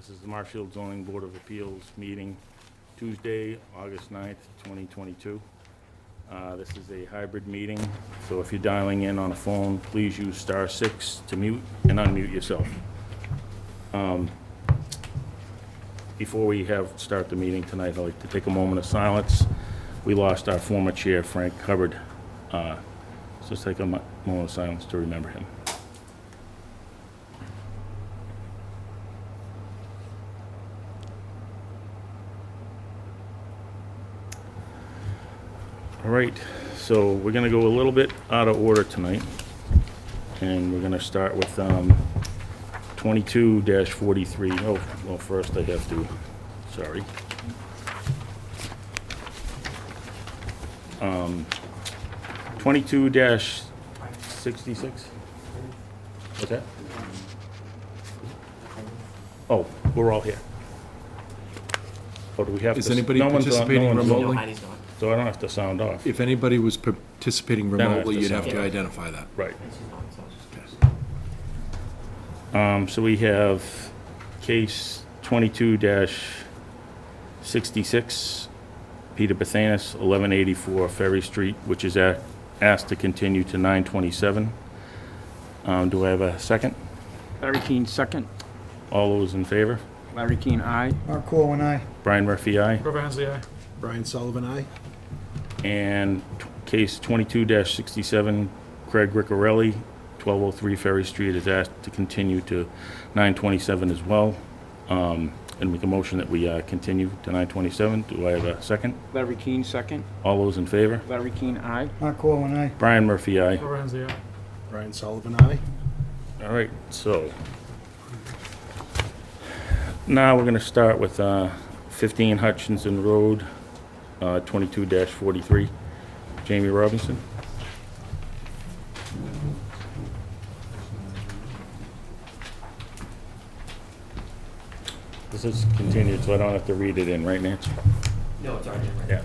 This is the Marshfield Zoning Board of Appeals meeting, Tuesday, August 9th, 2022. This is a hybrid meeting, so if you're dialing in on a phone, please use *6 to mute and unmute yourself. Before we start the meeting tonight, I'd like to take a moment of silence. We lost our former chair, Frank Hubbard. So let's take a moment of silence to remember him. All right, so we're going to go a little bit out of order tonight, and we're going to start with 22-43. Oh, well, first I have to, sorry. 22-66. What's that? Oh, we're all here. Oh, do we have to? Is anybody no one's participating on, no one's on. remotely? Heidi's not. So I don't have to sound off. If anybody was participating I have remotely, to you'd have sign. to identify that. Right. And she's not, so So we have case 22-66, Peter Bethanis, 1184 Ferry Street, which is asked to continue to 9/27. Do I have a second? Larry Keane, second. All those in favor? Larry Keane, aye. Mark Corwin, aye. Brian Murphy, aye. Robert Hensley, aye. Brian Sullivan, aye. And case 22-67, Craig Riccarelli, 1203 Ferry Street, is asked to continue to 9/27 as well. And make a motion that we continue to 9/27. Do I have a second? Larry Keane, second. All those in favor? Larry Keane, aye. Mark Corwin, aye. Brian Murphy, aye. Robert Hensley, aye. Brian Sullivan, aye. All right, so now we're going to start with 15 Hutchinson Road, 22-43. Jamie Robinson. This is continued, so I don't have to read it in, right, Nancy? no, it's already right. Yeah.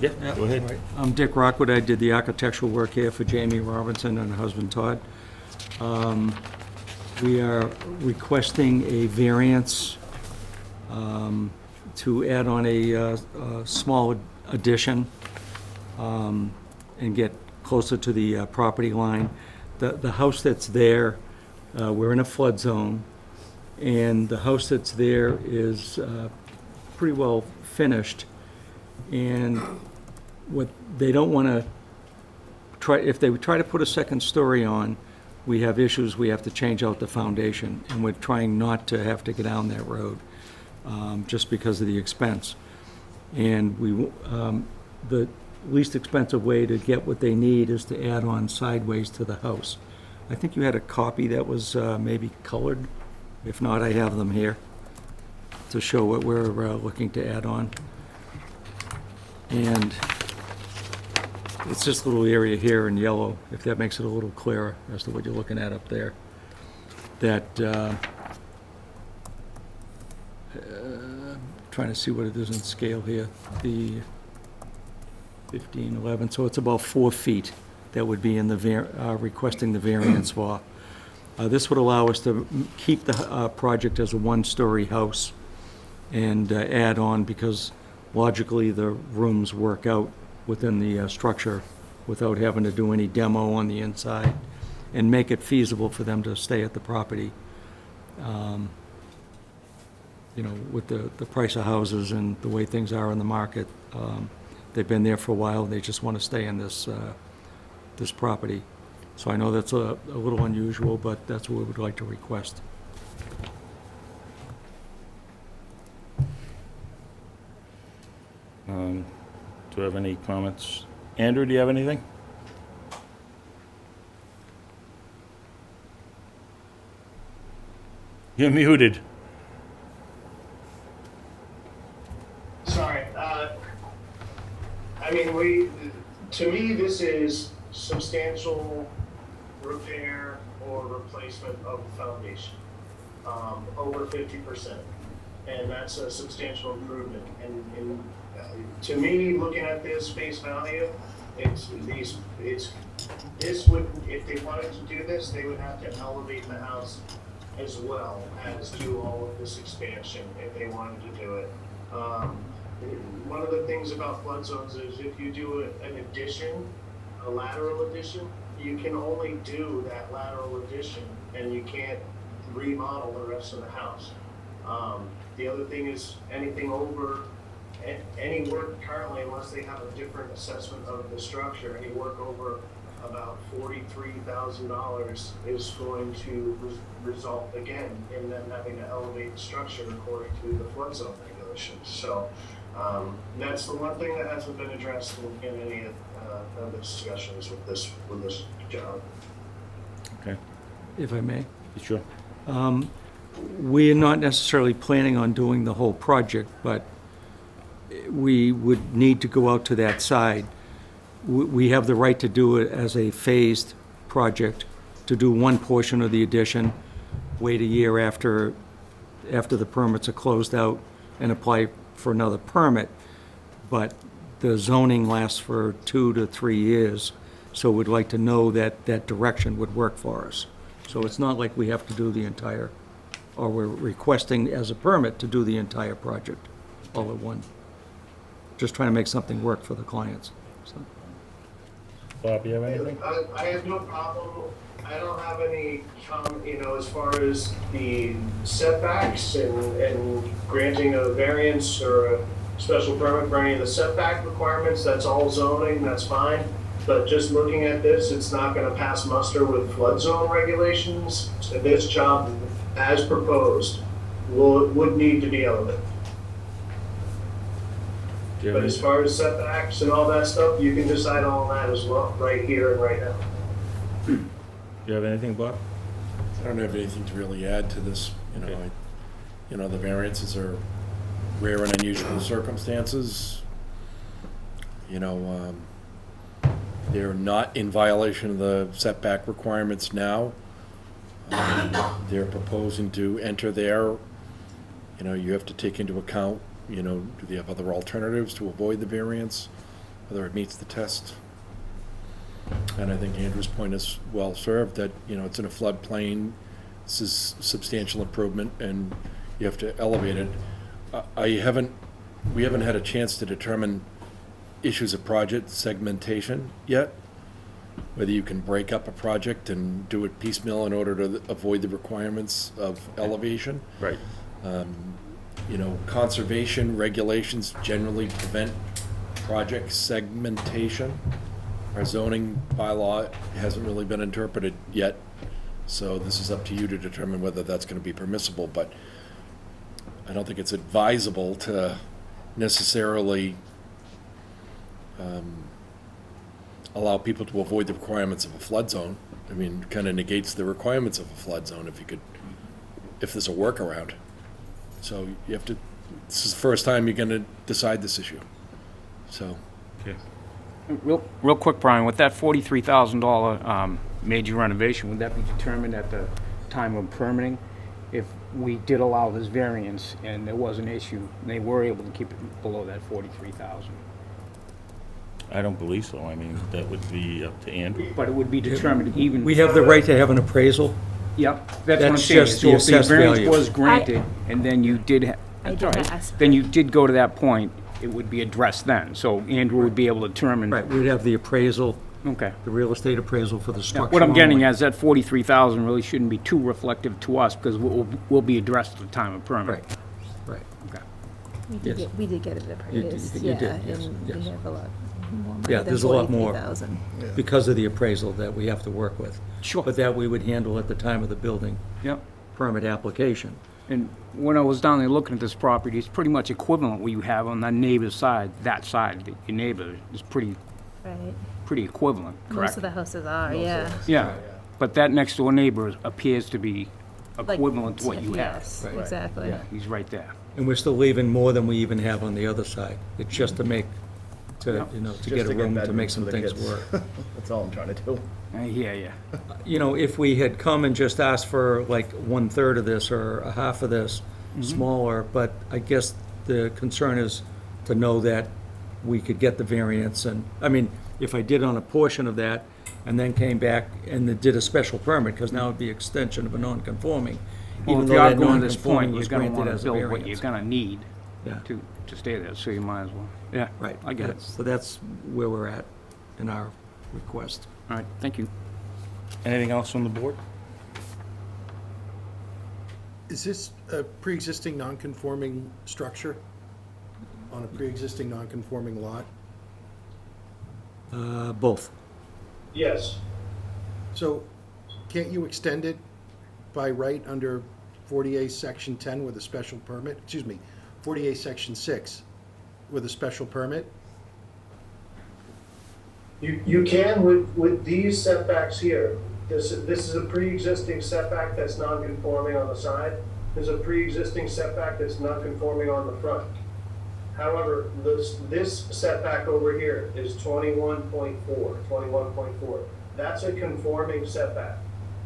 Yeah, go ahead. I'm Dick Rockwood. I did the architectural work here for Jamie Robinson and her husband Todd. We are requesting a variance to add on a small addition and get closer to the property line. The house that's there, we're in a flood zone, and the house that's there is pretty well finished. And what they don't want to try, if they try to put a second story on, we have issues, we have to change out the foundation, and we're trying not to have to get down that road, just because of the expense. And the least expensive way to get what they need is to add on sideways to the house. I think you had a copy that was maybe colored. If not, I have them here to show what we're looking to add on. And it's this little area here in yellow, if that makes it a little clearer as to what you're looking at up there. That, trying to see what it is in scale here, the 15, 11, so it's about 4 feet that would be in the, requesting the variance for. This would allow us to keep the project as a one-story house and add on, because logically, the rooms work out within the structure without having to do any demo on the inside, and make it feasible for them to stay at the property. You know, with the price of houses and the way things are in the market, they've been there for a while, and they just want to stay in this property. So I know that's a little unusual, but that's what we would like to request. Do you have any comments? Andrew, do you have anything? You're muted. Sorry. I mean, to me, this is substantial repair or replacement of the foundation, over 50%. And that's a substantial improvement. And to me, looking at this face value, this would, if they wanted to do this, they would have to elevate the house as well as do all of this expansion if they wanted to do it. One of the things about flood zones is if you do an addition, a lateral addition, you can only do that lateral addition and you can't remodel the rest of the house. The other thing is anything over, any work currently, unless they have a different assessment of the structure, any work over about $43,000 is going to result again in them having to elevate the structure according to the flood zone regulations. So that's the one thing that hasn't been addressed in any of the discussions with this job. Okay, If I may. sure. We're not necessarily planning on doing the whole project, but we would need to go out to that side. We have the right to do it as a phased project, to do one portion of the addition, wait a year after the permits are closed out and apply for another permit. But the zoning lasts for 2 to 3 years, so we'd like to know that that direction would work for us. So it's not like we have to do the entire, or we're requesting as a permit to do the entire project all at once. Just trying to make something work for the clients, so. Bob, you have anything? I have no problem. I don't have any, as far as the setbacks and granting a variance or a special permit for any of the setback requirements, that's all zoning, that's fine. But just looking at this, it's not gonna pass muster with flood zone regulations. So this job, as proposed, would need to be elevated. Do you have But any- as far as setbacks and all that stuff, you can decide all that as well, right here and right now. Do you have anything, Bob? I don't have anything to really add to this, Okay. The variances are rare and unusual circumstances. They're not in violation of the setback requirements now. They're proposing to enter there. You have to take into account, do they have other alternatives to avoid the variance, whether it meets the test? And I think Andrew's point is well served, that, it's in a floodplain, this is substantial improvement, and you have to elevate it. We haven't had a chance to determine issues of project segmentation yet, whether you can break up a project and do it piecemeal in order to avoid the requirements of elevation. Right. Conservation regulations generally prevent project segmentation. Our zoning bylaw hasn't really been interpreted yet, so this is up to you to determine whether that's going to be permissible, but I don't think it's advisable to necessarily allow people to avoid the requirements of a flood zone. I mean, kind of negates the requirements of a flood zone if there's a workaround. So this is the first time you're going to decide this issue. So. Okay. Real quick, Brian, with that $43,000 major renovation, would that be determined at the time of permitting? If we did allow this variance and there was an issue, they were able to keep it below that 43,000. I don't believe so. I mean, that would be up to Andrew. But it would be determined even. We have the right to have an appraisal. Yep, that's what I'm That's saying. just So the if the assessed variance value. was granted, and then you did, I that's did all right. ask. Then you did go to that point, it would be addressed then. So Andrew would be able to determine. Right, we'd have the appraisal, Okay. the real estate appraisal for the Yeah, structure. what I'm getting only. at is that 43,000 really shouldn't be too reflective to us, because we'll be addressed at the time of permit. Right, right. Okay. Yes. We did get it You did- appraised, you yeah, did, yes, and yes. we have a lot more money Yeah, than there's a lot more. 43,000. Because of the appraisal that we have to work with. Sure. But that we would handle at the time of the building Yep. permit application. And when I was down there looking at this property, it's pretty much equivalent what you have on the neighbor's side, that side, your neighbor is pretty Right. equivalent, Most correct? of the houses are, yeah. Yeah, but that next door neighbor appears to be Like, equivalent to what you have. Yes, Right. exactly. Yeah, he's right there. And we're still leaving more than we even have on the other side. It's just to make, to Yeah. get a room to make some things work. That's all I'm trying to do. I hear you. If we had come and just asked for like 1/3 of this or a half of this, smaller, but I guess the concern is to know that we could get the variance. And, I mean, if I did on a portion of that and then came back and then did a special permit, because now it'd be extension of a non-conforming, Well, even if though you are that going to this non-conforming point, you're was gonna granted wanna as a build what you're variance. gonna need Yeah. to stay there, so you might as well. Yeah, Right. I get it. So that's where we're at in our request. All right, thank you. Anything else from the board? Is this a pre-existing non-conforming structure on a pre-existing non-conforming lot? Both. Yes, So can't you extend it by right under 48 Section 10 with a special permit? Excuse me, 48 Section 6 with a special permit? you can with these setbacks here. This is a pre-existing setback that's non-conforming on the side. There's a pre-existing setback that's non-conforming on the front. However, this setback over here is 21.4. That's a conforming setback.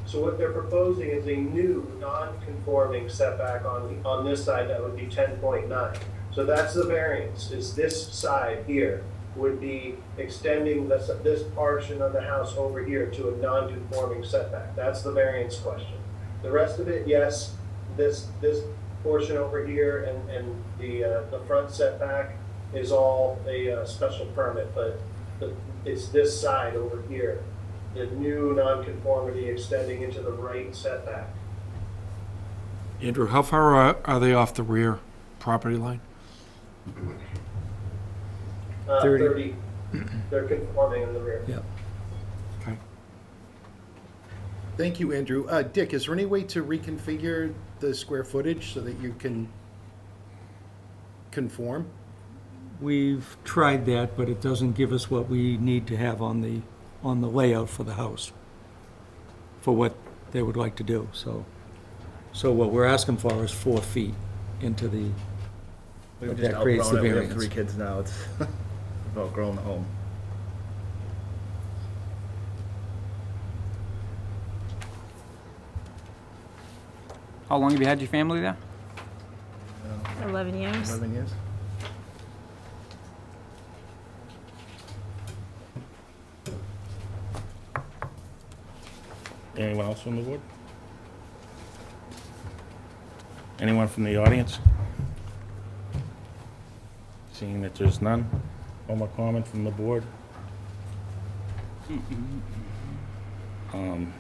So what they're proposing is a new non-conforming setback on this side that would be 10.9. So that's the variance, is this side here would be extending this portion of the house over here to a non-conforming setback. That's the variance question. The rest of it, yes, this portion over here and the front setback is all a special permit, but it's this side over here, the new nonconformity extending into the right setback. Andrew, how far are they off the rear property line? 30. They're conforming in the rear. Yeah. Okay. Thank you, Andrew. Dick, is there any way to reconfigure the square footage so that you can conform? We've tried that, but it doesn't give us what we need to have on the layout for the house, for what they would like to do, so what we're asking for is 4 feet into the, We've But just that creates the outgrown it. We have variance. 3 kids now. It's about growing the home. How long have you had your family there? 11 years. 11 years. Anyone else from the board? Anyone from the audience? Seeing that there's none, one more comment from the board? Um,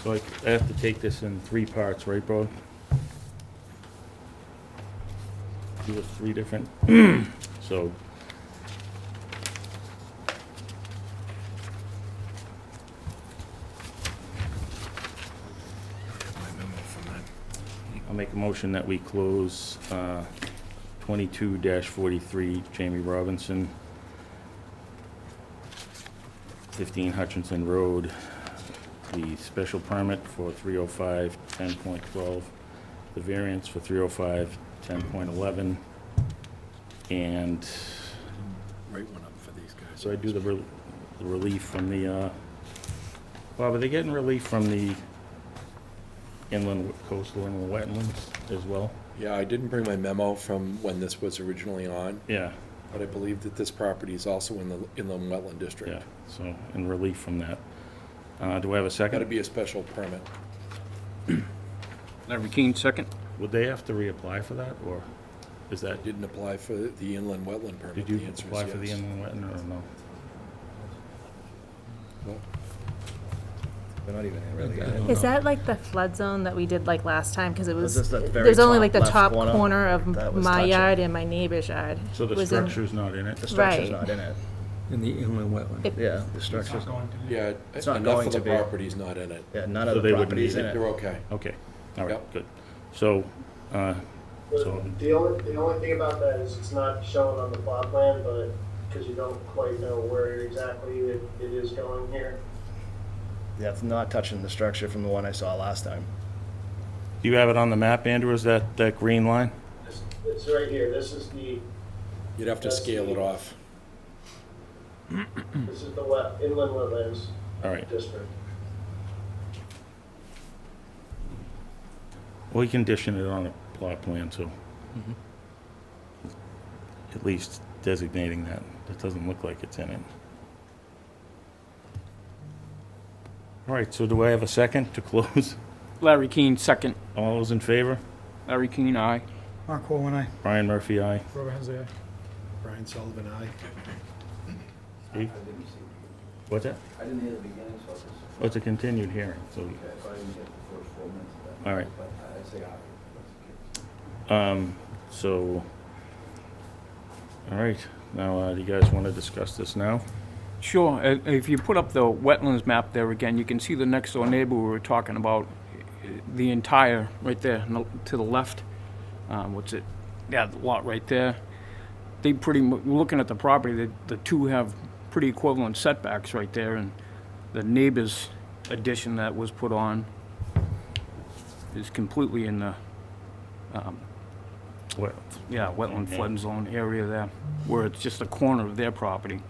So I have to take this in 3 parts, right, bro? Do it 3 different, so. I'll make a motion that we close 22-43 Jamie Robinson, 15 Hutchinson Road, the special permit for 305 10.12, the variance for 305 10.11, and Right one up for these guys. so I do the relief from the, Bob, are they getting relief from the coastal inland wetlands as well? Yeah, I didn't bring my memo from when this was originally on, Yeah, but I believe that this property is also in the inland wetland district. yeah, so, in relief from that. Do I have a second? Got to be a special permit. Larry Keane, second. Would they have to reapply for that, or is that, Didn't apply for the inland wetland permit. did you The answer is apply for the yes. inland wetland, or no? We're not even really. I don't Is know. that like the flood zone that we did like last time? Because it was, this the very there's only top like the left top corner corner of that was my touching? yard and my neighbor's yard. So the was in- structure's not in it? The structure's Right. not in it. in the inland wetland. It- Yeah, the structure's, Yeah, It's not enough going of the to be. property's not in it. yeah, none So of they the wouldn't properties need in it. it. You're okay. Okay, all right, Yep. good. So, So- The only thing about that is it's not shown on the plot plan, but, because you don't quite know where exactly it is going here. Yeah, it's not touching the structure from the one I saw last time. do you have it on the map, Andrew, is that green line? It's right here, this is the, You'd have to That's scale it the- off. this is the inland wetlands All right, district. We condition it on a plot plan, so at least designating that. It doesn't look like it's in it. All right, so do I have a second to close? Larry Keane, second. All those in favor? Larry Keane, aye. Mark Coleman, aye. Brian Murphy, aye. Robert Hensley, aye. Brian Sullivan, aye. Steve? What's that? I didn't hear the beginning, so I just, Oh, it's a continued hearing, so, okay, so I didn't get the first 4 minutes of that. all right. But I say aye. So, all right, now, do you guys want to discuss this now? Sure, if you put up the wetlands map there again, you can see the next door neighbor we were talking about, the entire, right there, to the left. What's it? Yeah, the lot right there. They pretty, looking at the property, the two have pretty equivalent setbacks right there, and the neighbor's addition that was put on is completely in the, What? yeah, wetland flood zone area there, where it's just a corner of their property.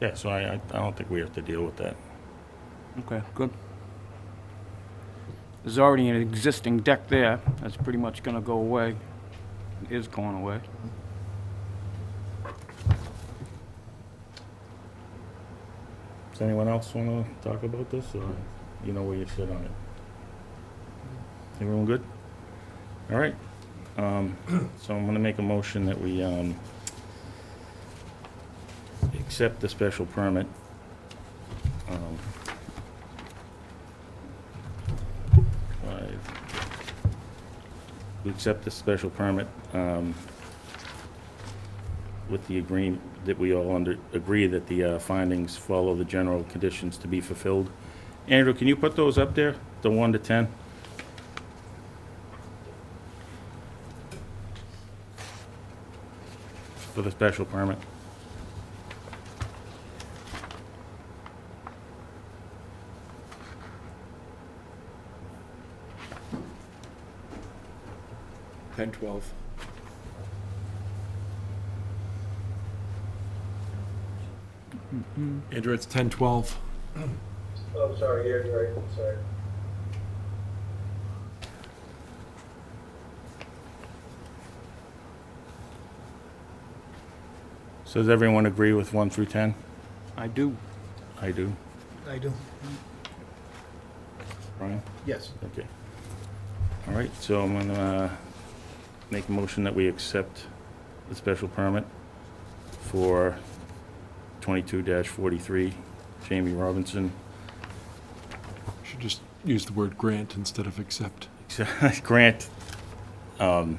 Yeah, so I don't think we have to deal with that. Okay, good. There's already an existing deck there, that's pretty much gonna go away, is going away. Does anyone else want to talk about this, or you know where you sit on it? Everyone good? All right. So I'm going to make a motion that we accept the special permit. We accept the special permit with the agreement that we all agree that the findings follow the general conditions to be fulfilled. Andrew, can you put those up there, the 1 to 10? For the special permit. Ten, 12. Andrew, it's 10, 12. Oh, sorry, you're right, sorry. So does everyone agree with 1 through 10? I do. I do. I do. Brian? Yes. Okay. All right, so I'm gonna make a motion that we accept the special permit for 22-43, Jamie Robinson. Should just use the word grant instead of accept. Grant the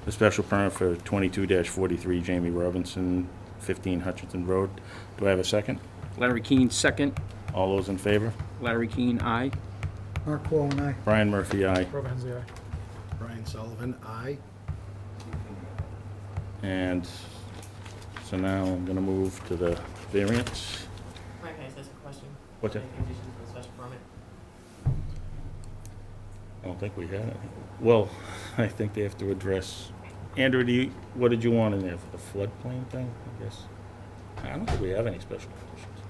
special permit for 22-43, Jamie Robinson, 15 Hutchinson Road. Do I have a second? Larry Keane, second. All those in favor? Larry Keane, aye. Mark Coleman, aye. Brian Murphy, aye. Robert Hensley, aye. Brian Sullivan, aye. And so now I'm gonna move to the variance. Frank, can I ask a question? What's that? Any conditions for the special permit? I don't think we had any. Well, I think they have to address, Andrew, what did you want in there for the floodplain thing, I guess? I don't think we have any special conditions.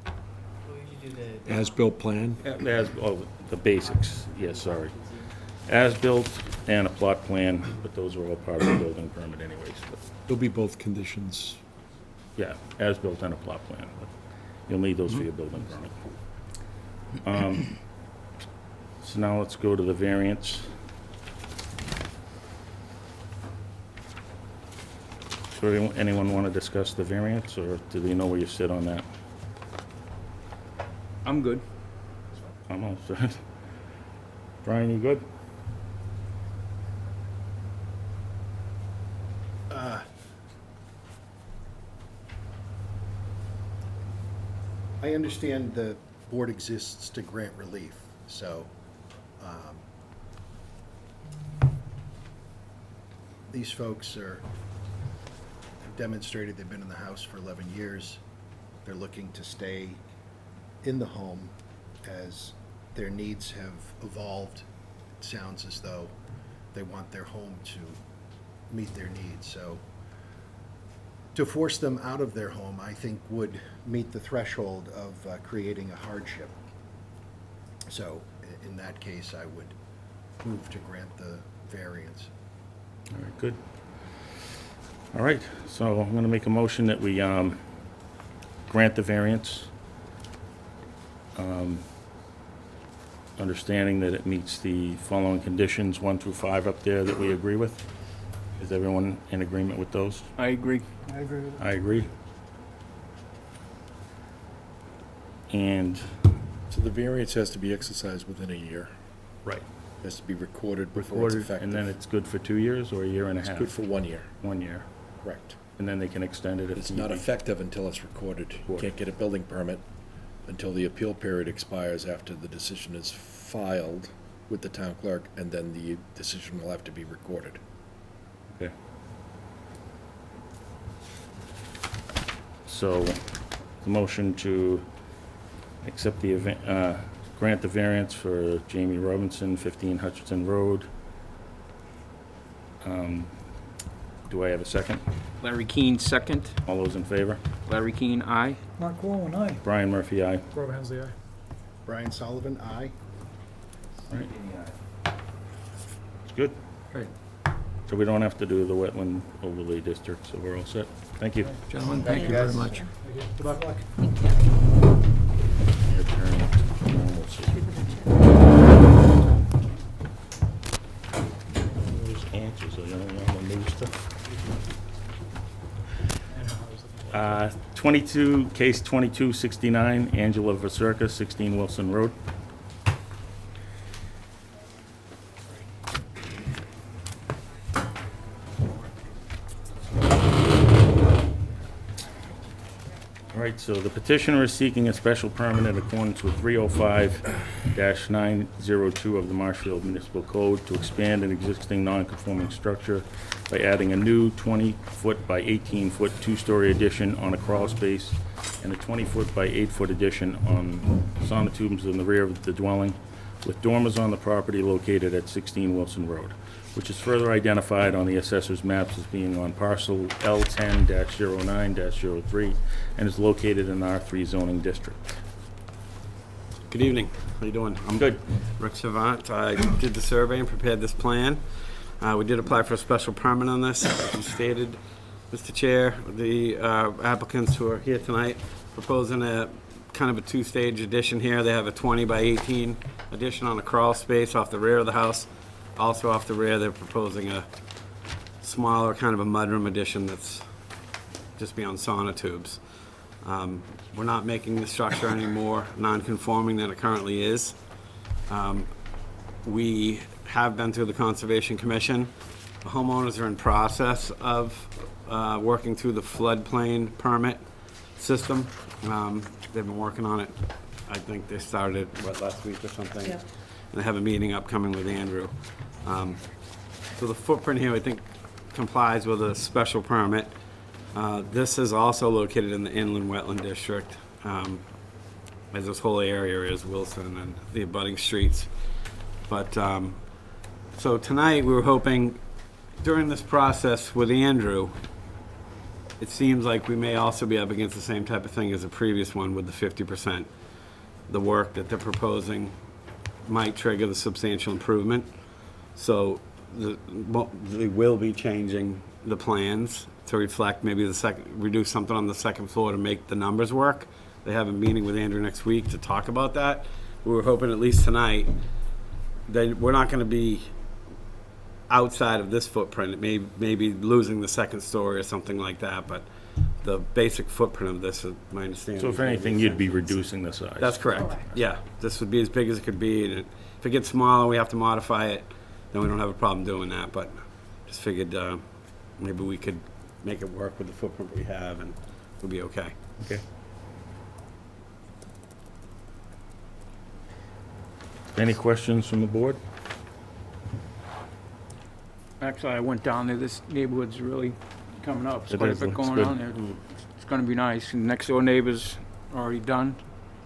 Well, we usually do the. As-built plan. The basics, yes, sorry. As-built and a plot plan, but those are all part of the building permit anyways. But There'll be both conditions. yeah, as-built and a plot plan, but you'll need those for your building permit. So now let's go to the variance. So anyone want to discuss the variance, or do they know where you sit on that? I'm good. I'm all set. Brian, you good? I understand the board exists to grant relief, so these folks have demonstrated they've been in the house for 11 years. They're looking to stay in the home as their needs have evolved. It sounds as though they want their home to meet their needs, so to force them out of their home, I think, would meet the threshold of creating a hardship. So in that case, I would move to grant the variance. All right, good. All right, so I'm gonna make a motion that we, grant the variance. Understanding that it meets the following conditions, 1 through 5 up there that we agree with. Is everyone in agreement with those? I agree. I agree with I agree. And, So the variance has to be exercised within a year. right, Has to be recorded before it's recorded, effective. and then it's good for 2 years or a year and a It's half? good for 1 year, 1 year, correct. and then they can extend it if It's need not be. effective until it's recorded. You Recorded. can't get a building permit until the appeal period expires after the decision is filed with the town clerk, and then the decision will have to be recorded. Okay. So, the motion to accept the event, grant the variance for Jamie Robinson, 15 Hutchinson Road. Do I have a second? Larry Keane, second. All those in favor? Larry Keane, aye. Mark Wall and I. Brian Murphy, aye. Rob Hensley, aye. Brian Sullivan, aye. Right. It's good. Great. So we don't have to do the wetland overlay district, so we're all set. Thank you. Gentlemen, thank you very much. Good luck. Your turn. We'll see. Those answers, are all the new stuff. 22, case 2269, Angela Vasurka, 16 Wilson Road. All right, so the petitioner is seeking a special permit in accordance with 305-902 of the Marshfield Municipal Code to expand an existing non-conforming structure by adding a new 20-foot by 18-foot two-story addition on a crawl space and a 20-foot by 8-foot addition on sonotubes in the rear of the dwelling, with dormers on the property located at 16 Wilson Road, which is further identified on the assessor's maps as being on parcel L10-09-03 and is located in the R3 zoning district. Good evening. How you doing? I'm good. Rick Savant. I did the survey and prepared this plan. We did apply for a special permit on this. As you stated, Mr. Chair, the applicants who are here tonight proposing a kind of a two-stage addition here. They have a 20 by 18 addition on a crawl space off the rear of the house. Also off the rear, they're proposing a smaller kind of a mudroom addition that's just beyond sonotubes. We're not making the structure any more non-conforming than it currently is. We have been through the Conservation Commission. The homeowners are in process of working through the floodplain permit system. They've been working on it. I think they started, last week or something? Yep. And they have a meeting upcoming with Andrew. So the footprint here, I think, complies with a special permit. This is also located in the inland wetland district, as this whole area is Wilson and the abutting streets. But, so tonight, we were hoping, during this process with Andrew, it seems like we may also be up against the same type of thing as the previous one with the 50%. The work that they're proposing might trigger the substantial improvement. So they will be changing the plans to reflect maybe reduce something on the second floor to make the numbers work. They have a meeting with Andrew next week to talk about that. We were hoping at least tonight that we're not going to be outside of this footprint. It may be losing the second story or something like that, but the basic footprint of this is my understanding. So if anything, you'd be reducing the size. That's correct. Yeah, this would be as big as it could be, and if it gets smaller, we have to modify it, then we don't have a problem doing that, but just figured maybe we could make it work with the footprint we have, and we'll be okay. Okay. Any questions from the board? Actually, I went down there. This neighborhood's really coming up. There's It quite a is, bit looks going good. on there. It's gonna be nice. And next door neighbor's already done.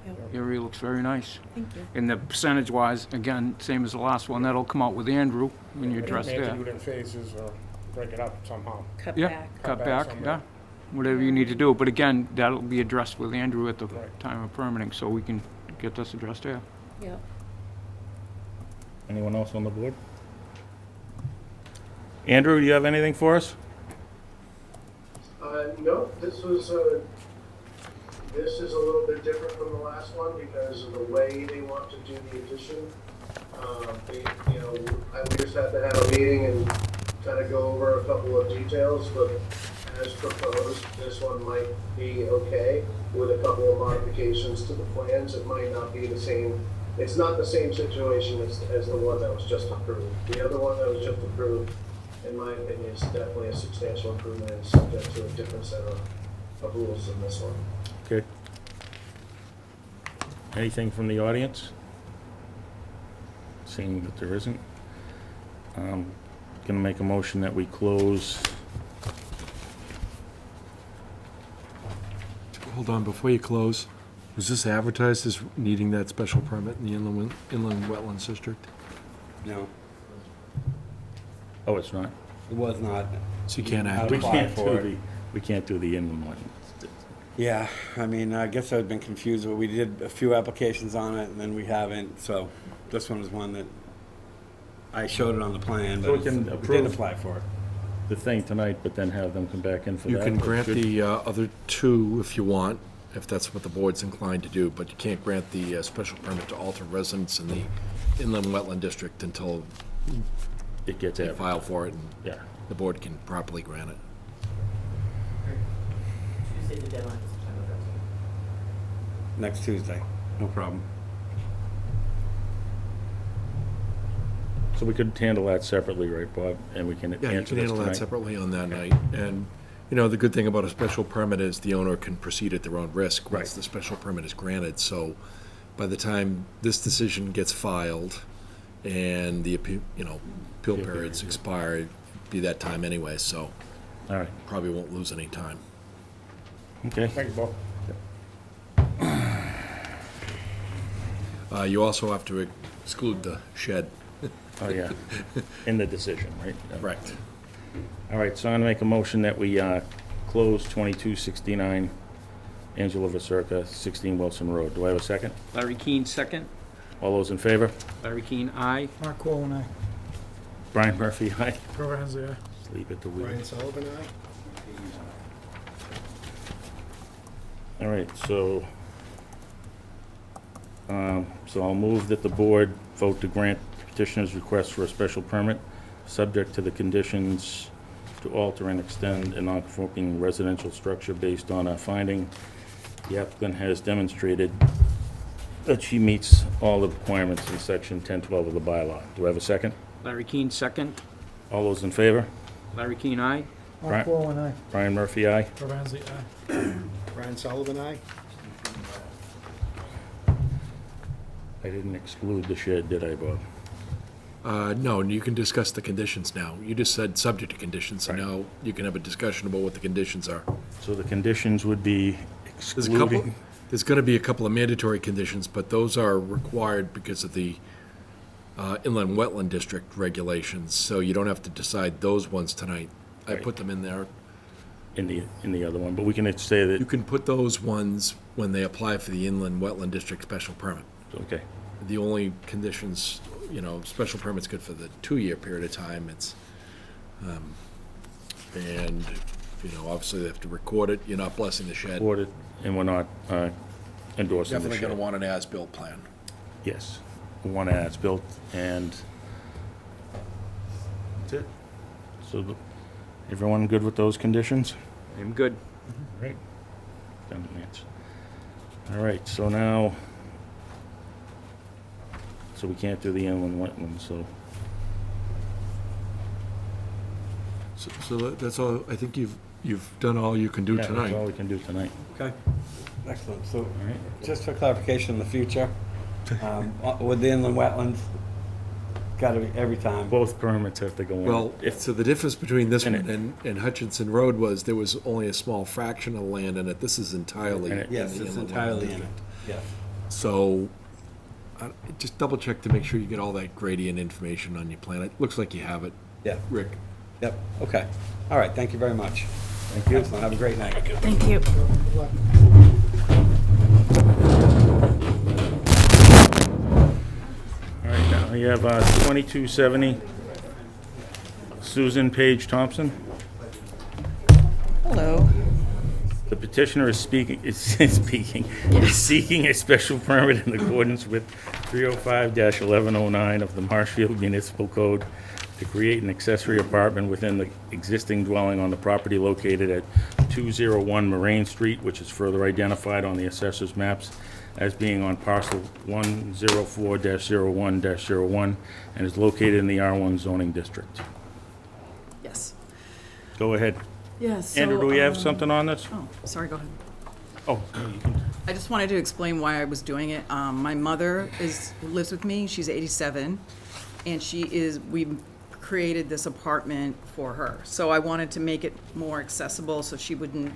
Yep. Area looks very nice. Thank you. And the percentage-wise, again, same as the last one. That'll come out with Andrew when you address Maybe that. do it in phases or break it up somehow. Cut Yeah, back. cut back back, some, yeah. Whatever you need to do. But again, that'll be addressed with Andrew at the Right. time of permitting, so we can get this addressed there. Yep. Anyone else on the board? Andrew, do you have anything for us? No, this is a little bit different from the last one because of the way they want to do the addition. We just had to have a meeting and kind of go over a couple of details, but as proposed, this one might be okay with a couple of modifications to the plans. It might not be the same, it's not the same situation as the one that was just approved. The other one that was just approved, in my opinion, is definitely a substantial improvement and subject to a different set of rules than this one. Okay. Anything from the audience? Seeing that there isn't. Gonna make a motion that we close. Hold on, before you close, was this advertised as needing that special permit in the inland wetlands district? No, Oh, it's not? it was not. So you can't I'd add We apply can't for do it. we can't do the inland one. Yeah, I mean, I guess I've been confused, but we did a few applications on it, and then we haven't, so this one is one that I showed it on the plan, So but we can we did approve apply for it. the thing tonight, but then have them come back in for that. You can but grant should- the other two if you want, if that's what the board's inclined to do, but you can't grant the special permit to alter residence in the inland wetland district until It gets they advertised. file for it and Yeah. the board can properly grant it. Tuesday, the deadline is September 13th. Next Tuesday, no problem. So we could handle that separately, right, Bob? And we can Yeah, you answer can this handle that tonight? separately on that night. And, the good thing about a special permit is the owner can proceed at their own risk once Right. the special permit is granted. So by the time this decision gets filed and the appeal periods expire, it'd be that time anyway, so All right, probably won't lose any time. okay. Thank you, Bob. You also have to exclude the shed. Oh, yeah. In the decision, right? Yeah. Correct. All right, so I'm gonna make a motion that we close 2269 Angela Vasurka, 16 Wilson Road. Do I have a second? Larry Keane, second. All those in favor? Larry Keane, aye. Mark Cohen, aye. Brian Murphy, aye. Trevor Hensley, aye. Sleep at the wheel. Brian Sullivan, aye? All right, so I'll move that the board vote to grant petitioner's request for a special permit, subject to the conditions to alter and extend a non-conforming residential structure based on a finding the applicant has demonstrated that she meets all the requirements in section 1012 of the bylaw. Do I have a second? Larry Keane, second. All those in favor? Larry Keane, aye. Mark Cohen, aye. Brian Murphy, aye. Trevor Hensley, aye. Brian Sullivan, aye? I didn't exclude the shed, did I, Bob? No, and you can discuss the conditions now. You just said subject to conditions, so Right. now you can have a discussion about what the conditions are. So the conditions would be There's a couple, excluding... there's gonna be a couple of mandatory conditions, but those are required because of the inland wetland district regulations, so you don't have to decide those ones tonight. I Right. put them in there. in the other one, but we can say You that, can put those ones when they apply for the inland wetland district special permit. okay. The only conditions, special permit's good for the 2-year period of time, it's, and, obviously they have to record it, you're not blessing the shed. Awarded, and we're not endorsing the Definitely gonna shed. want an as-built plan. Yes, one as built, and that's it. So, everyone good with those conditions? I'm good. Right. Done, Lance. All right, so now, we can't do the inland wetlands, so, So that's all, I think you've done all you can do yeah, that's all tonight. we can do tonight. Okay, excellent. So, All right. just for clarification in the future, with the inland wetlands, gotta be every time. Both permits have to go in. Well, so the difference between this one And and Hutchinson Road was there was only a small fraction of land in it. This is entirely And in it- the Yes, it's inland wetland entirely in it, district. yes. So, just double check to make sure you get all that gradient information on your plan. It looks like you have it, Yeah, Rick. yep, okay. All right, thank you very much. Thank you. Excellent, have a great night. Thank you. Good luck. All right, now, We have 2270 Susan Page Thompson. Hello. The petitioner is is seeking a special permit in accordance with 305-1109 of the Marshfield Municipal Code to create an accessory apartment within the existing dwelling on the property located at 201 Moraine Street, which is further identified on the assessor's maps as being on parcel 104-01-01 and is located in the R1 zoning district. Yes. Go ahead. Yes. Andrew, do we have something on this? Oh, sorry, go ahead. Oh, no, you can. I just wanted to explain why I was doing it. My mother lives with me. She's 87, and we created this apartment for her. So I wanted to make it more accessible so she wouldn't,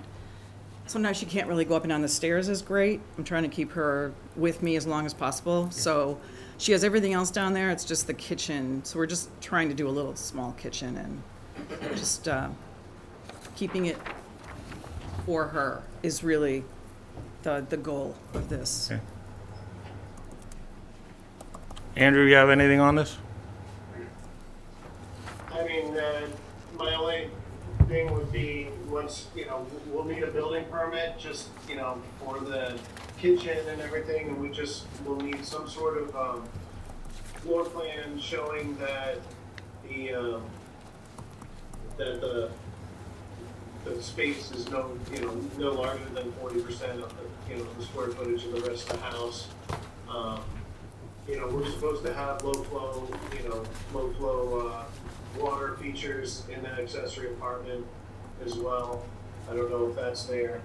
sometimes she can't really go up and down the stairs as great. I'm trying to keep her with me as long as possible. So she has everything else down there. It's just the kitchen. So we're just trying to do a little small kitchen and just keeping it for her is really the goal of this. Okay. Andrew, you have anything on this? I mean, my only thing would be, once, we'll need a building permit, just, for the kitchen and everything, and we'll need some sort of, floor plan showing that the space is no larger than 40% of the square footage of the rest of the house. We're supposed to have low flow water features in that accessory apartment as well. I don't know if that's there.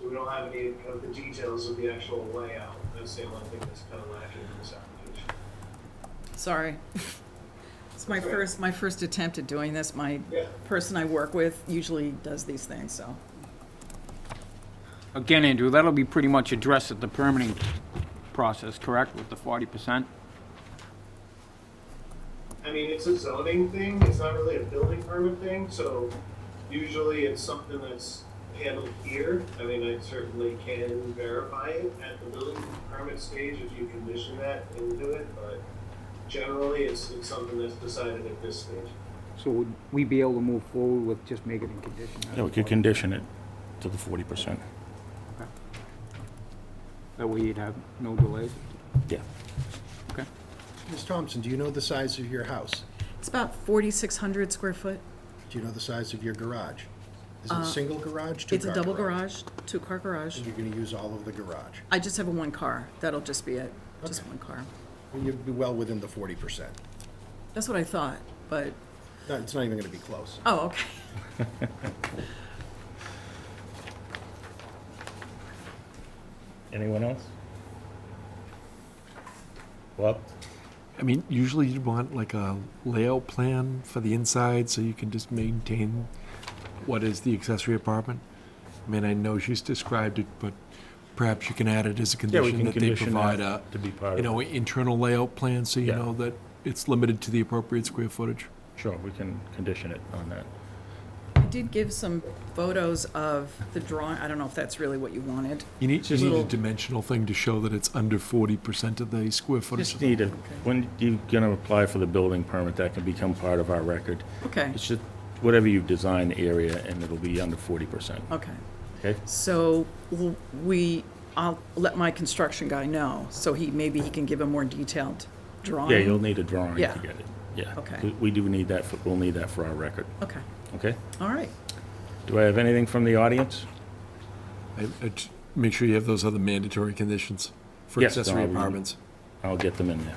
We don't have any of the details of the actual layout. That's the only thing that's kind of lacking in this application. Sorry. It's my first attempt at doing this. My Yeah. person I work with usually does these things, so. Again, Andrew, that'll be pretty much addressed at the permitting process, correct, with the 40%? I mean, it's a zoning thing. It's not really a building permit thing. So usually it's something that's handled here. I mean, I certainly can verify it at the building permit stage if you condition that into it, but generally it's something that's decided at this stage. So would we be able to move forward with just making it condition? Yeah, we could condition it to the 40%. That way you'd have no delays? Yeah. Okay. Ms. Thompson, do you know the size of your house? It's about 4,600 square foot. Do you know the size of your garage? Is it a single garage, two-car It's a double garage, two-car garage. And you're gonna use all of the garage? I just have one car. That'll just be it. Just one car. Well, you'd be well within the 40%. That's what I thought, but, No, it's not even gonna be close. oh, okay. Anyone else? Bob? I mean, usually you'd want like a layout plan for the inside so you can just maintain what is the accessory apartment. I mean, I know she's described it, but perhaps you can add it as a Yeah, we condition can that they condition provide that a, to be part you of know, it. internal layout plan so you Yeah. know that it's limited to the appropriate square footage. Sure, we can condition it on that. I did give some photos of the drawing. I don't know if that's really what you wanted. You need a little- dimensional thing to show that it's under 40% of the square footage. Just need a, when you're gonna apply for the building permit, that can become part of our record. Okay, It's just whatever you design the area, and it'll be under 40%, okay. okay? So I'll let my construction guy know, so maybe he can give a more detailed drawing. Yeah, you'll need a drawing Yeah. to get it, yeah. Okay. We do need that, we'll need that for our record, Okay, okay? all right. Do I have anything from the audience? Make sure you have those other mandatory conditions for Yes, accessory I'll- apartments. I'll get them in there.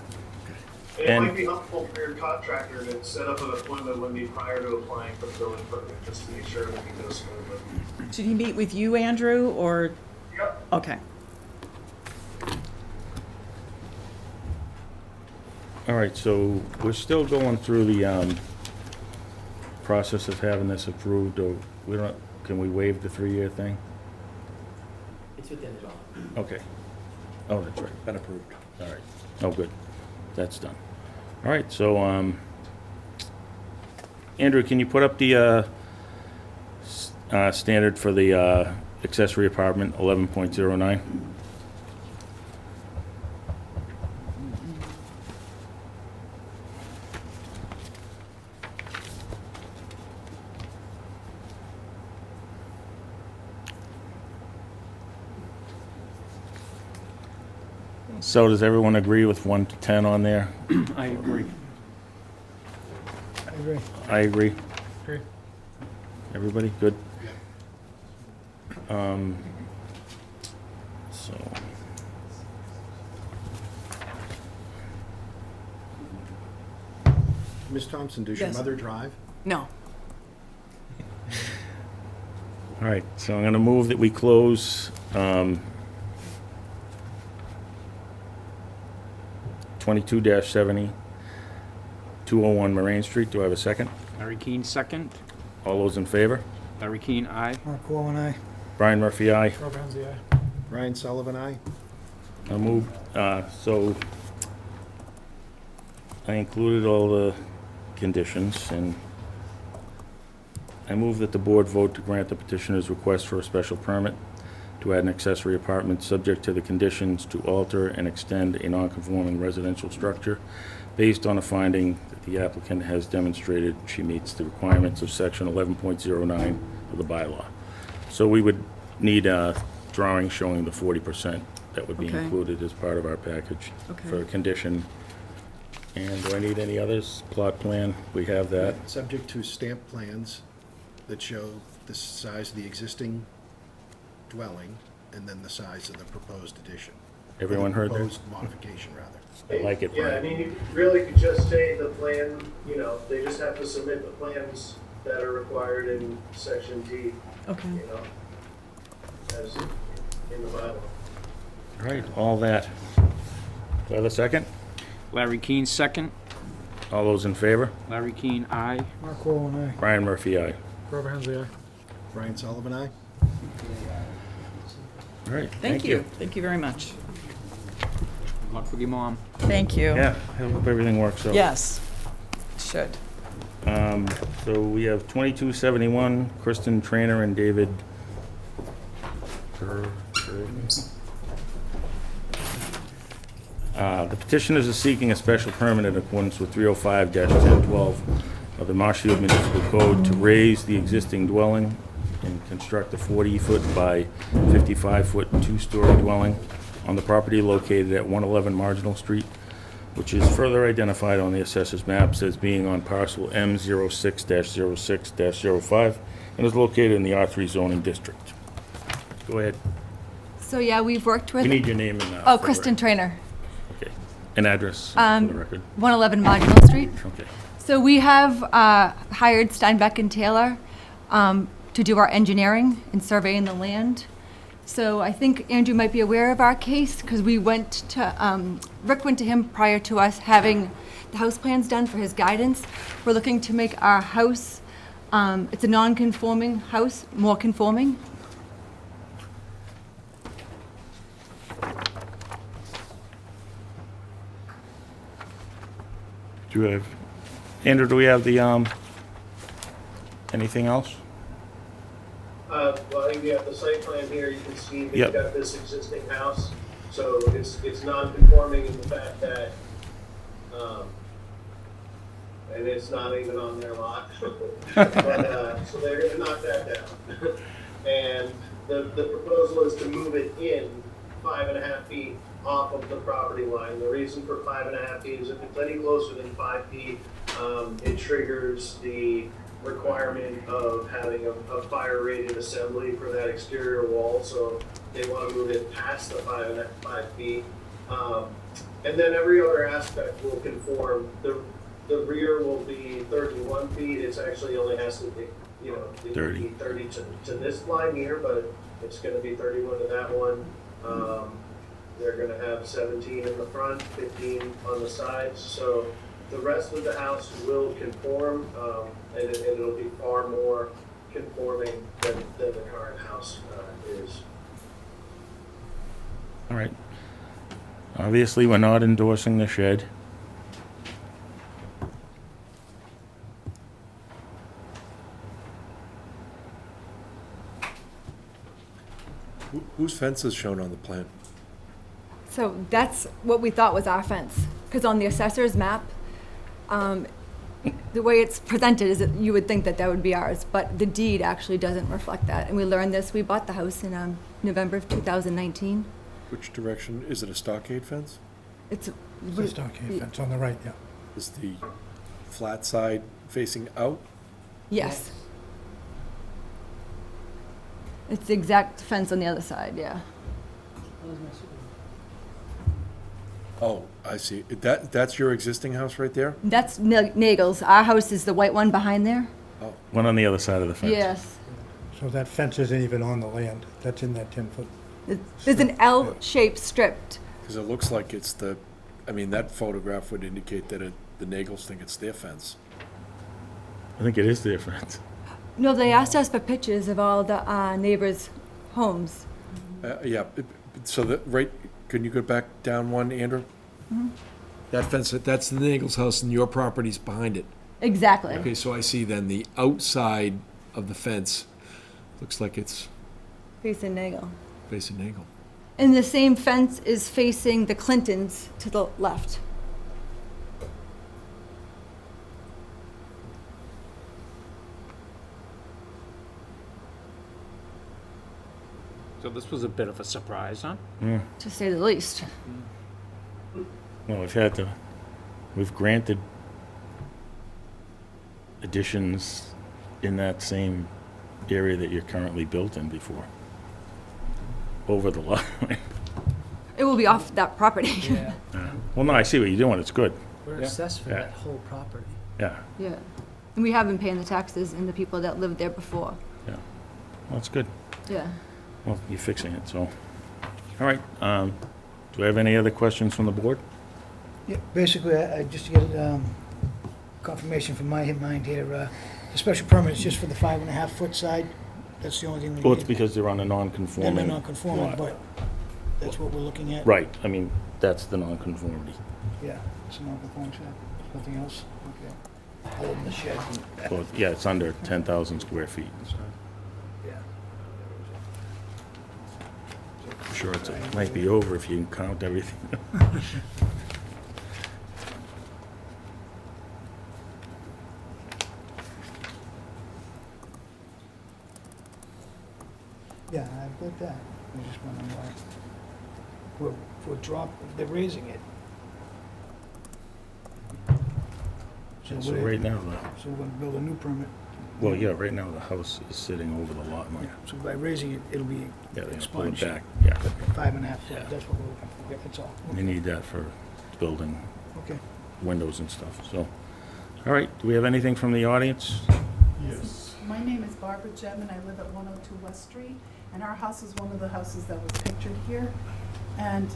It And- might be helpful for your contractor to set up an appointment with me prior to applying for the building permit, just to make sure everything goes smoothly. Did he meet with you, Andrew, or? Yep. Okay. All right, so we're still going through the process of having this approved, or can we waive the 3-year thing? It's within the law. Okay. Oh, that's right. Been approved. All right. Oh, good. That's done. All right, so, Andrew, can you put up the standard for the accessory apartment, 11.09? So does everyone agree with 1 to 10 on there? I agree. I agree. I agree. Agree. Everybody, good? So, Ms. Thompson, does your Yes. mother drive? No. all right, so I'm gonna move that we close, 22-70, 201 Moraine Street. Do I have a second? Larry Keane, second. All those in favor? Larry Keane, aye. Mark Wall and I. Brian Murphy, aye. Rob Hensley, aye. Ryan Sullivan, aye? I move, so I included all the conditions, and I move that the board vote to grant the petitioner's request for a special permit to add an accessory apartment subject to the conditions to alter and extend a non-conforming residential structure based on a finding that the applicant has demonstrated she meets the requirements of section 11.09 of the bylaw. So we would need a drawing showing the 40% that would be Okay. included as part of our package Okay. for a condition. And do I need any others? Plot plan, we have that. Subject to stamp plans that show the size of the existing dwelling and then the size of the proposed addition. Or the Everyone heard that? Proposed modification, rather. I like it, Yeah, I Brian. mean, you really could just say the plan, they just have to submit the plans that are required in section D, Okay. as in the bylaw. All right, all that. Do I have a second? Larry Keane, second. All those in favor? Larry Keane, aye. Mark Wall and I. Brian Murphy, aye. Rob Hensley, aye. Ryan Sullivan, aye? All right, Thank you. Thank you very much. Good luck with your mom. Thank you. Yeah, I hope everything works out. Yes. Should. So we have 2271, Kristen Trainer and David. The petitioners are seeking a special permit in accordance with 305-1012 of the Marshfield Municipal Code to raise the existing dwelling and construct a 40-foot by 55-foot two-story dwelling on the property located at 111 Marginal Street, which is further identified on the assessor's maps as being on parcel M06-06-05 and is located in the R3 zoning district. Go ahead. So yeah, we've worked with. We need your name and. Oh, for the Kristen record. Trainer, Okay. An address for the record. 111 Marginal Street. Okay. So we have hired Steinbeck and Taylor to do our engineering and surveying the land. So I think Andrew might be aware of our case because we went to, Rick went to him prior to us having the house plans done for his guidance. We're looking to make our house, it's a non-conforming house, more conforming. Do you have, Andrew, do we have the, anything else? Well, I think you have the site plan here, you can see they've Yep. got this existing house, so it's non-conforming in the fact that, and it's not even on their lot. But, so they're gonna knock that down. And the proposal is to move it in 5.5 feet off of the property line. The reason for 5.5 feet is if it's any closer than 5 feet, it triggers the requirement of having a fire-rated assembly for that exterior wall, so they want to move it past the 5 feet. And then every other aspect will conform. The rear will be 31 feet. It's actually only has to be, it would 30. be 30 to this line here, but it's going to be 31 to that one. They're going to have 17 in the front, 15 on the sides. So the rest of the house will conform, and it'll be far more conforming than the current house is. All right. Obviously, we're not endorsing the shed. Whose fence is shown on the plan? So that's what we thought was our fence, because on the assessor's map, the way it's presented is that you would think that that would be ours, but the deed actually doesn't reflect that. And we learned this, we bought the house in November of 2019. Which direction? Is it a stockade fence? It's, It's a stockade fence on the right, yeah. Is the flat side facing out? yes. It's the exact fence on the other side, yeah. Oh, I see. That's your existing house right there? That's Nagel's. Our house is the white one behind there. One on the other side of the fence. Yes. So that fence isn't even on the land. That's in that 10-foot. There's an L-shaped strip. Because it looks like it's that photograph would indicate that the Nagels think it's their fence. I think it is their fence. No, they asked us for pictures of all the neighbors' homes. Yeah, so can you go back down one, Andrew? That fence, that's the Nagel's house and your property's behind it. Exactly. Okay, so I see then the outside of the fence, looks like it's Facing Nagel. facing Nagel. And the same fence is facing the Clintons to the left. So this was a bit of a surprise, huh? Yeah. To say the least. Well, we've granted additions in that same area that you're currently built in before. Over the lot. It will be off that property. Yeah, Well, no, I see what you're doing. It's good. we're assessed for Yeah. that whole property. Yeah, Yeah. And we have been paying the taxes and the people that lived there before. yeah. Well, that's good. Yeah. Well, you're fixing it, so. All right, do I have any other questions from the board? Yeah, basically, I just to get confirmation from my mind here, the special permit is just for the 5.5-foot side? That's the only thing we need? Well, it's because they're on a Then non-conforming. they're not conforming, lot. but that's what we're looking at? Right, I mean, that's the non-conformity. Yeah, it's a non-conforming side, nothing else? Okay. Other than the shed? Well, yeah, it's under 10,000 square feet. Yeah. I'm sure it might be over if you count everything. Yeah, I've got that. I just wondering why. They're raising it. So right now, So we're gonna build a new permit. well, yeah, right now the house is sitting over the lot line. So by raising it, it'll be Yeah, they're gonna pull it expunged. back, yeah. 5.5 foot, Yeah. that's what we're looking for, yeah, that's all. You need that for building Okay. windows and stuff, so. All right, do we have anything from the audience? Yes. My name is Barbara Jem, and I live at 102 West Street, and our house is one of the houses that was pictured here. And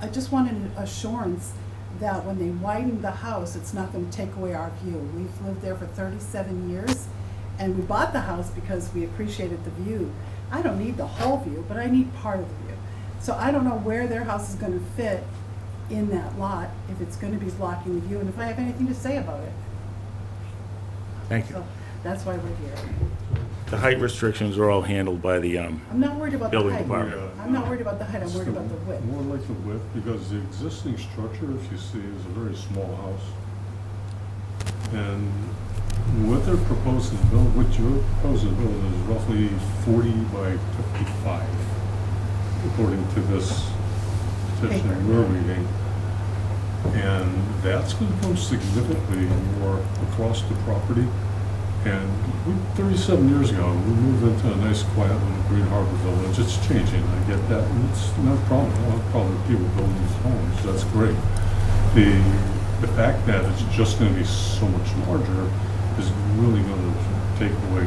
I just wanted an assurance that when they widen the house, it's not going to take away our view. We've lived there for 37 years, and we bought the house because we appreciated the view. I don't need the whole view, but I need part of the view. So I don't know where their house is going to fit in that lot, if it's going to be blocking the view, and if I have anything to say about it. Thank you. So that's why we're here. The height restrictions are all handled by the, I'm not worried about the Building height. department. I'm not worried about the height, I'm worried about the width. More like the width, because the existing structure, if you see, is a very small house. And what they're proposing to build, what you're proposing to build is roughly 40 by 55, according to this petition we're reading. And that's going to go significantly more across the property. And 37 years ago, we moved into a nice, quiet little Green Harbor village. It's changing, I get that, and it's no problem. I don't have a problem with people building these homes, that's great. The fact that it's just going to be so much larger is really going to take away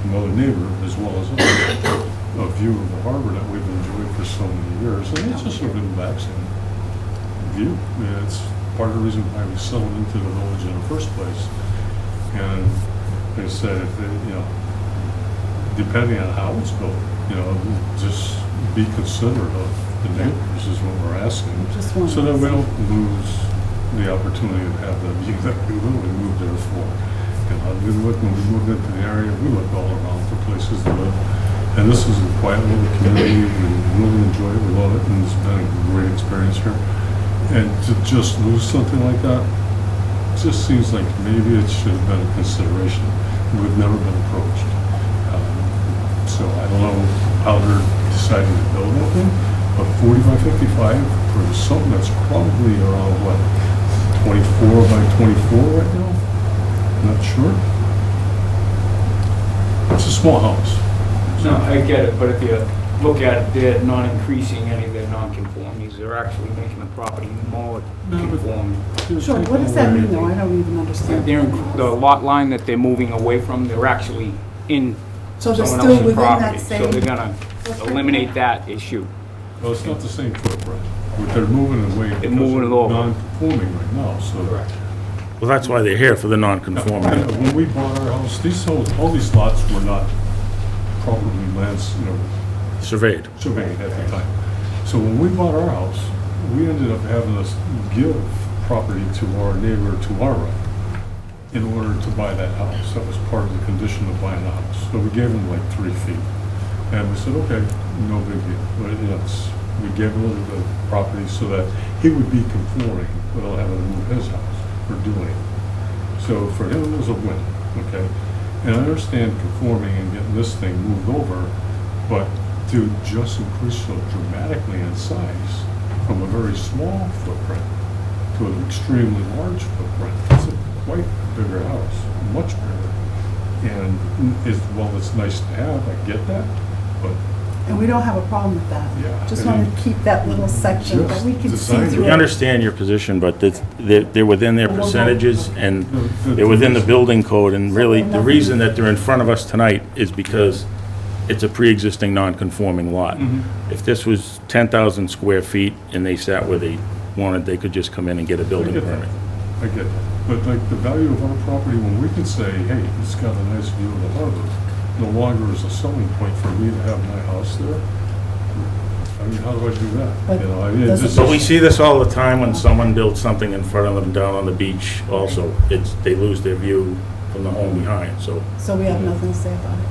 from other neighbor as well as us, a view of the harbor that we've enjoyed for so many years. And it's just a relaxing view. I mean, it's part of the reason why we settled into the village in the first place. And they said, if they, depending on how it's built, just be considerate of the neighbors is what we're asking. So that we don't lose the opportunity to have the view that we literally moved there for. When we moved into the area, we looked all around for places to live. And this is a quiet little community. We really enjoy it. We love it. And it's been a great experience here. And to just lose something like that, just seems like maybe it should have been a consideration. We've never been approached. So I don't know how they're deciding to build that thing, But 40 by 55 for something that's probably around, what, 24 by 24 right now? Not sure. It's a small house. No, I get it, but if you look at it, they're not increasing any of their non-conformities. They're actually making the property more conforming. Sure, what does that mean though? I don't even understand. They're, the lot line that they're moving away from, they're actually in So they're someone still else's within that property. So same they're gonna footprint? eliminate that issue. Well, it's not the same footprint. But they're moving it away. They're moving it over. Non-conforming right now, so. Well, that's why they're here, for the non-conformity. When we bought our house, all these lots were not properly lands, Surveyed. surveyed at the time. So when we bought our house, we ended up having to give property to our neighbor to our right in order to buy that house. That was part of the condition of buying the house. So we gave him like 3 feet. And we said, okay, no big deal. But we gave him the property so that he would be conforming without having to move his house or do anything. So for him, it was a win, okay? And I understand conforming and getting this thing moved over, but to just increase so dramatically in size from a very small footprint to an extremely large footprint, it's a quite bigger house, much bigger. And while it's nice to have, I get that, but And we don't have a problem with that. Yeah. Just want to keep that little section that we can see Just through. We understand your position, but they're within their percentages, and they're within the building code, and really, the reason that they're in front of us tonight is because it's a pre-existing non-conforming lot. If this was 10,000 square feet and they sat where they wanted, they could just come in and get a building permit. I get that. But like the value of our property, when we can say, hey, it's got a nice view of the harbor, no longer is a selling point for me to have my house there. I mean, how do I do that? But You know, I mean, this But we is, see this all the time when someone builds something in front of them down on the beach also. They lose their view from the home behind, so So we have nothing to say about it.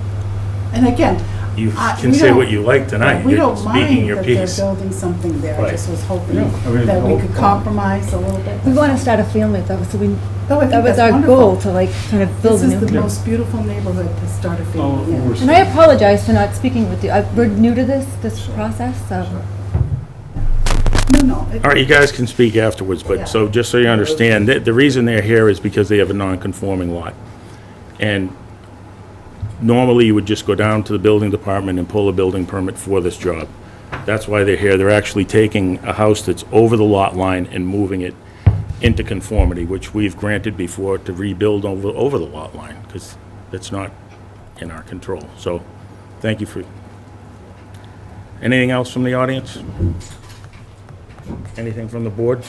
And again, you I- can we say don't- what you like tonight. we You're don't speaking mind your that they're piece. building something there. I Right. just was hoping Yeah, I mean, that we no could problem. compromise a little bit. We want to start a family though, so we, Oh, I think that was that's our wonderful. goal, to like kind of build This a is new. the most beautiful neighborhood to start a oh, family in. we're And I apologize for not speaking with you. We're new to this process, so. No. All right, you guys can speak afterwards, Yeah. but so, just so you understand, the reason they're here is because they have a non-conforming lot. And normally, you would just go down to the building department and pull a building permit for this job. That's why they're here. They're actually taking a house that's over the lot line and moving it into conformity, which we've granted before to rebuild over the lot line, because that's not in our control. So, thank you for... Anything else from the audience? Anything from the board?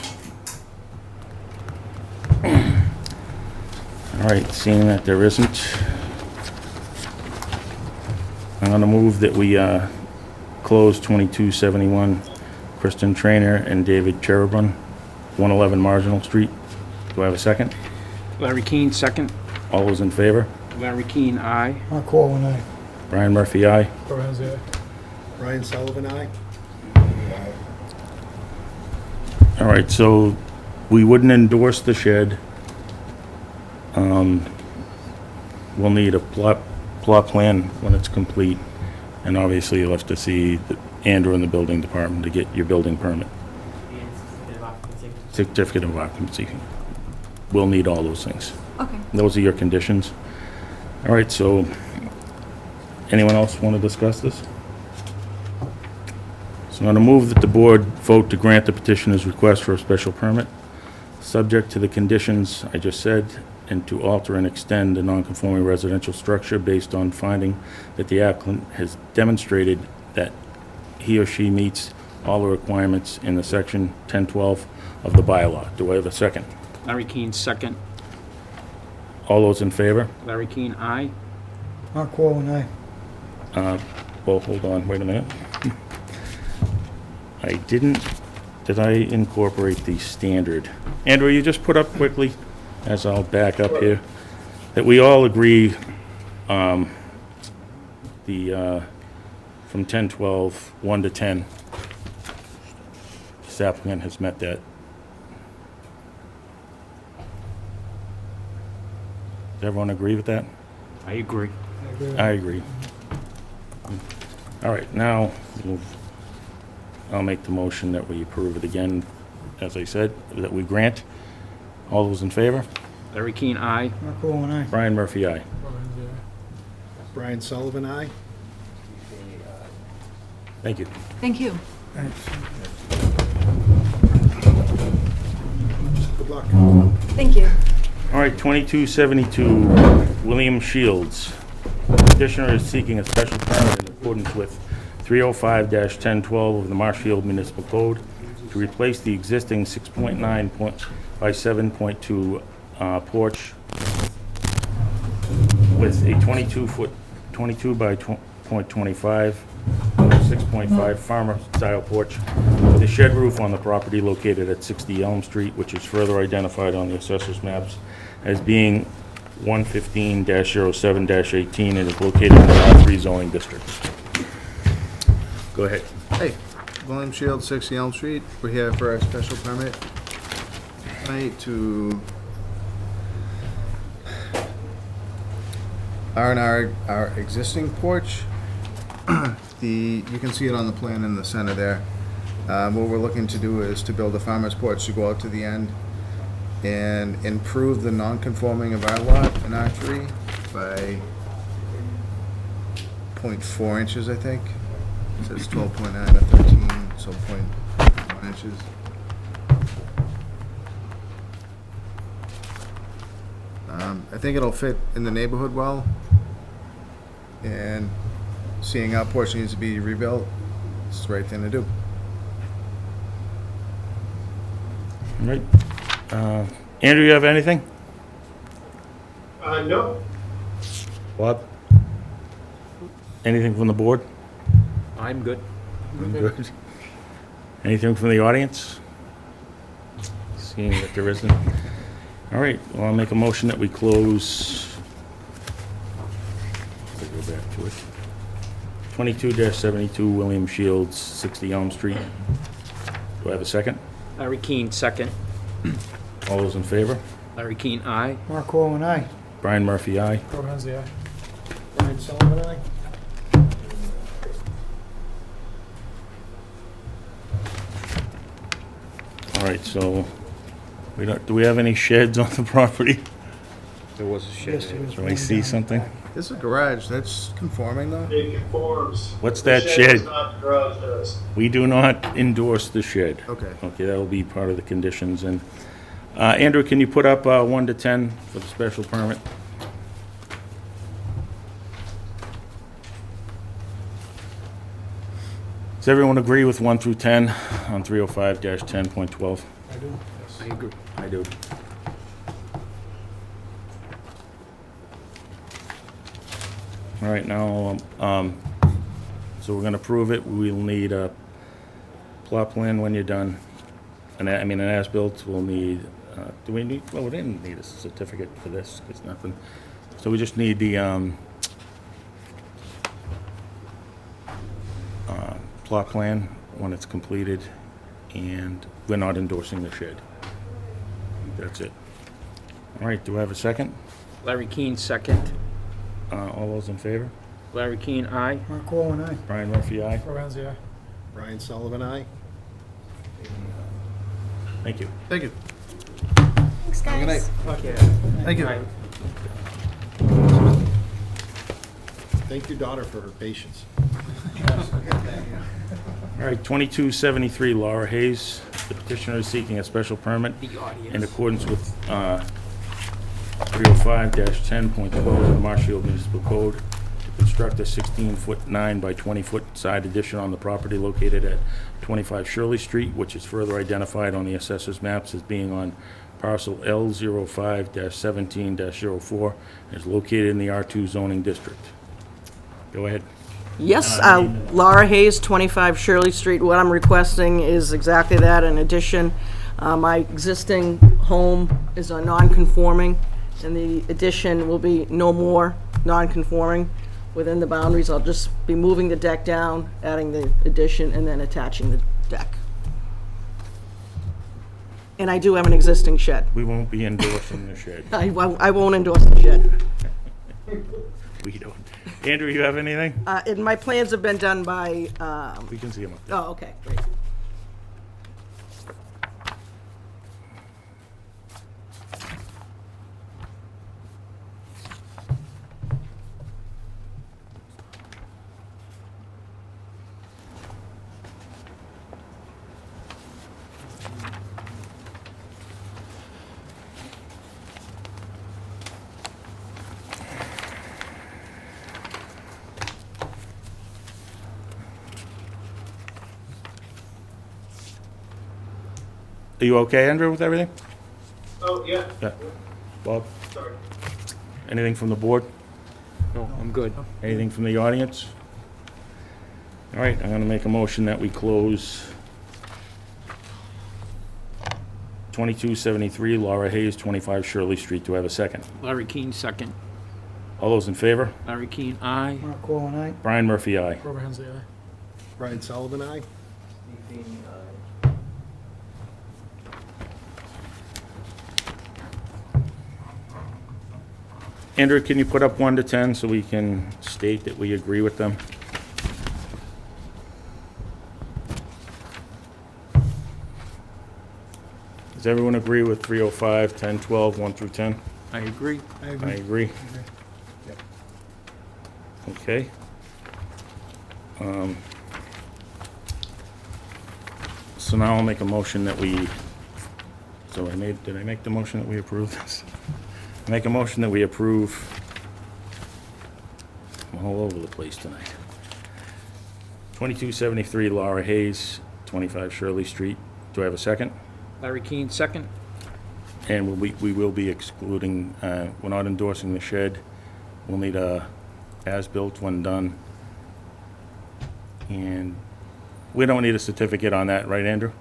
All right, seeing that there isn't, I'm gonna move that we close 2271 Kristen Trainer and David Cherubin, 111 Marginal Street. Do I have a second? Larry Keane, second. All those in favor? Larry Keane, aye. Mark Corwin, aye. Brian Murphy, aye. Ryan Sullivan, aye? All right, so we wouldn't endorse the shed. We'll need a plot plan when it's complete, and obviously you'll have to see Andrew in the building department to get your building permit. Certificate of occupancy. We'll need all those things. Okay. Those are your conditions. All right, so anyone else want to discuss this? So I'm going to move that the board vote to grant the petitioner's request for a special permit, subject to the conditions I just said, and to alter and extend a non-conforming residential structure based on finding that the applicant has demonstrated that he or she meets all the requirements in the section 1012 of the bylaw. Do I have a second? Larry Keane, second. All those in favor? Larry Keane, aye. Mark Corwin, aye. Well, hold on, wait a minute. Did I incorporate the standard? Andrew, you just put up quickly, as I'll back up here, that we all agree, from 1012, 1 to 10, this applicant has met that. Does everyone agree with that? I agree. I agree. All right, now, we'll I'll make the motion that we approve it again, as I said, that we grant. All those in favor? Larry Keane, aye. Mark Owen, aye. Brian Murphy, aye. Brian Sullivan, aye. Thank you. Thank you. Good luck. Thank you. All right, 2272, William Shields. Petitioner is seeking a special permit in accordance with 305-1012 of the Marshfield Municipal Code to replace the existing 6.9 by 7.2 porch with a 22 by 0.25, 6.5 farmer-style porch with a shed roof on the property located at 60 Elm Street, which is further identified on the assessor's maps as being 115-07-18 and is located in the R3 zoning district. Go ahead. Hey, William Shield, 60 Elm Street. We're here for our special permit tonight to our existing porch. You can see it on the plan in the center there. What we're looking to do is to build a farmer's porch to go out to the end and improve the non-conforming of our lot in R3 by 0.4 inches, I think. It says 12.9 to 13, so 0.1 inches. I think it'll fit in the neighborhood well, and seeing our porch needs to be rebuilt, it's the right thing to do. All right. Andrew, you have anything? No. Bob? Anything from the board? I'm good. Good. Anything from the audience? Seeing that there isn't. All right, well, I'll make a motion that we close. Let's go back to it. 22-72 William Shields, 60 Elm Street. Do I have a second? Larry Keane, second. All those in favor? Larry Keane, aye. Mark Owen, aye. Brian Murphy, aye. Brian Sullivan, aye. All right, so do we have any sheds on the property? There was a shed. Yes, there was Can we one see down something? back. This is a garage, that's conforming though? It conforms. What's The that is shed? not the garage does. We do not endorse the shed. Okay. Okay, that'll be part of the conditions. And Andrew, can you put up 1 to 10 for the special permit? Does everyone agree with 1 through 10 on 305-10.12? I do. I agree. I do. All right, now, so we're gonna prove it. We'll need a plot plan when you're done. And an as-built, we'll need, do we need, well, we didn't need a certificate for this, because nothing. So we just need the, plot plan when it's completed, and we're not endorsing the shed. That's it. All right, do I have a second? Larry Keane, second. All those in favor? Larry Keane, aye. Mark Owen, aye. Brian Murphy, aye. Brian Sullivan, aye. Thank you. Thank you. Thanks, guys. Good night. Okay. Thank you. Aye. Thank your daughter for her patience. All right, 2273 Laura Hayes. The petitioner is seeking a special permit The audience. in accordance with 305-10.12 of the Marshfield Municipal Code to construct a 16-foot 9 by 20-foot side addition on the property located at 25 Shirley Street, which is further identified on the assessor's maps as being on parcel L05-17-04 and is located in the R2 zoning district. Go ahead. Yes, Laura Hayes, 25 Shirley Street. What I'm requesting is exactly that, an addition. My existing home is a non-conforming, and the addition will be no more non-conforming within the boundaries. I'll just be moving the deck down, adding the addition, and then attaching the deck. And I do have an existing shed. We won't be endorsing the shed. I won't endorse the shed. We don't. Andrew, you have anything? And my plans have been done by, We can see them up there. oh, okay, great. you okay, Andrew, with everything? Oh, yeah. Yeah. Bob, Sorry. anything from the board? No, I'm good. Anything from the audience? All right, I'm gonna make a motion that we close 2273 Laura Hayes, 25 Shirley Street. Do I have a second? Larry Keane, second. All those in favor? Larry Keane, aye. Mark Corwin, aye. Brian Murphy, aye. Grover Hensley, aye. Brian Sullivan, aye. Steve Feeney, aye. Andrew, can you put up 1 to 10 so we can state that we agree with them? Does everyone agree with 305, 10, 12, 1 through 10? I agree. I I agree. agree. Okay. So now I'll make a motion that we, did I make the motion that we approve this? Make a motion that we approve, I'm all over the place tonight. 2273 Laura Hayes, 25 Shirley Street. Do I have a second? Larry Keane, second. And we will be excluding, we're not endorsing the shed. We'll need a as-built when done. And we don't need a certificate on that, right, Andrew?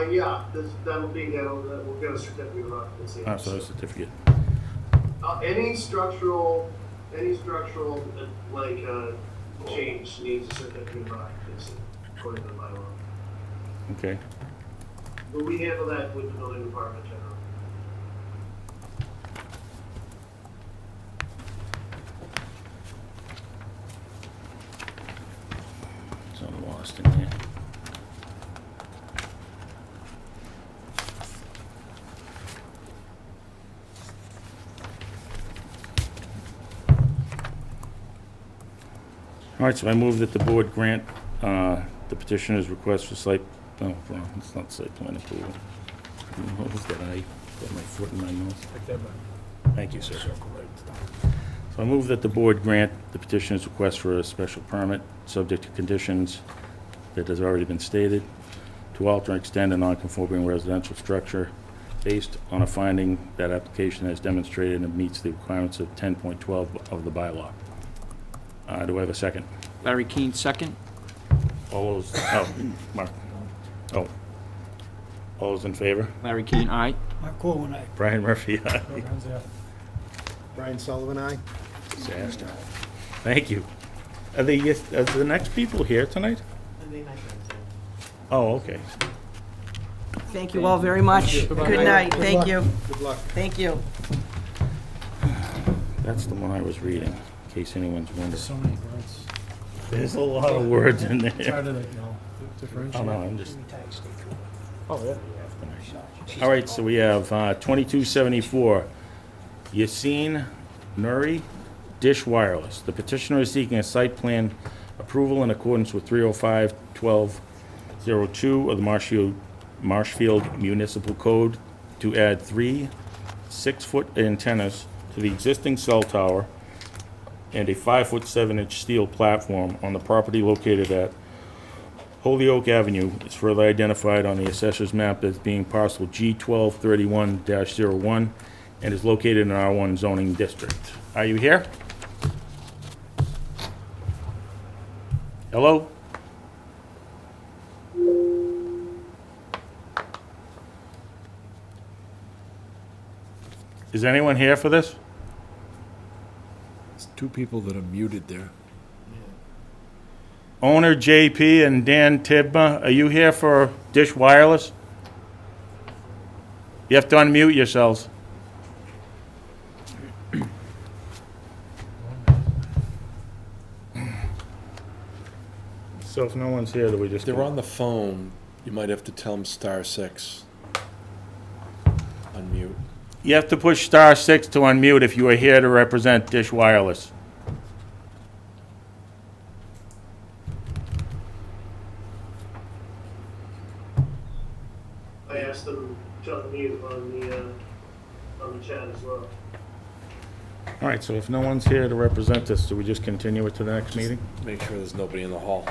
Yeah, that'll be, we'll get a certificate of occupancy. Oh, so a certificate. Any structural, like, change needs a certificate of occupancy, according to the bylaw. Okay. But we handle that with the building department generally. So I'm lost in here. All right, so I move that the board grant the petitioner's request for site, no, well, it's not site plan approval. What was that? I got my foot in my mouth. Thank you, sir. So I move that the board grant the petitioner's request for a special permit, subject to conditions that has already been stated, to alter and extend a non-conforming residential structure based on a finding that application has demonstrated and meets the requirements of 10.12 of the bylaw. Do I have a second? Larry Keane, second. All those, Mark. All those in favor? Larry Keane, aye. Mark Corwin, aye. Brian Murphy, aye. Grover Hensley, aye. Brian Sullivan, aye. Disaster. Thank you. Are the next people here tonight? Oh, okay. Thank you all very much. Good night. Thank you. Good luck. Thank you. That's the one I was reading, in case anyone's wondering. So many words. There's a lot of words in Try there. to, like, you know, differentiate. Oh, no, I'm just, Oh, yeah. all right, so we have 2274, Yassine Nuri, Dish Wireless. The petitioner is seeking a site plan approval in accordance with 305-1202 of the Marshfield Municipal Code to add 3 6-foot antennas to the existing cell tower and a 5-foot 7-inch steel platform on the property located at Holyoke Avenue. Is further identified on the assessor's map as being parcel G1231-01 and is located in R1 zoning district. Are you here? Hello? Is anyone here for this? There's 2 people that are muted there. Owner JP and Dan Tidma, are you here for Dish Wireless? You have to unmute yourselves. So if no one's here, do we just... If they're on the phone, you might have to tell them *6. Unmute. You have to push *6 to unmute if you are here to represent Dish Wireless. I asked them to unmute on the chat as well. All right, so if no one's here to represent us, do we just continue it to the next meeting? Make sure there's nobody in the hall.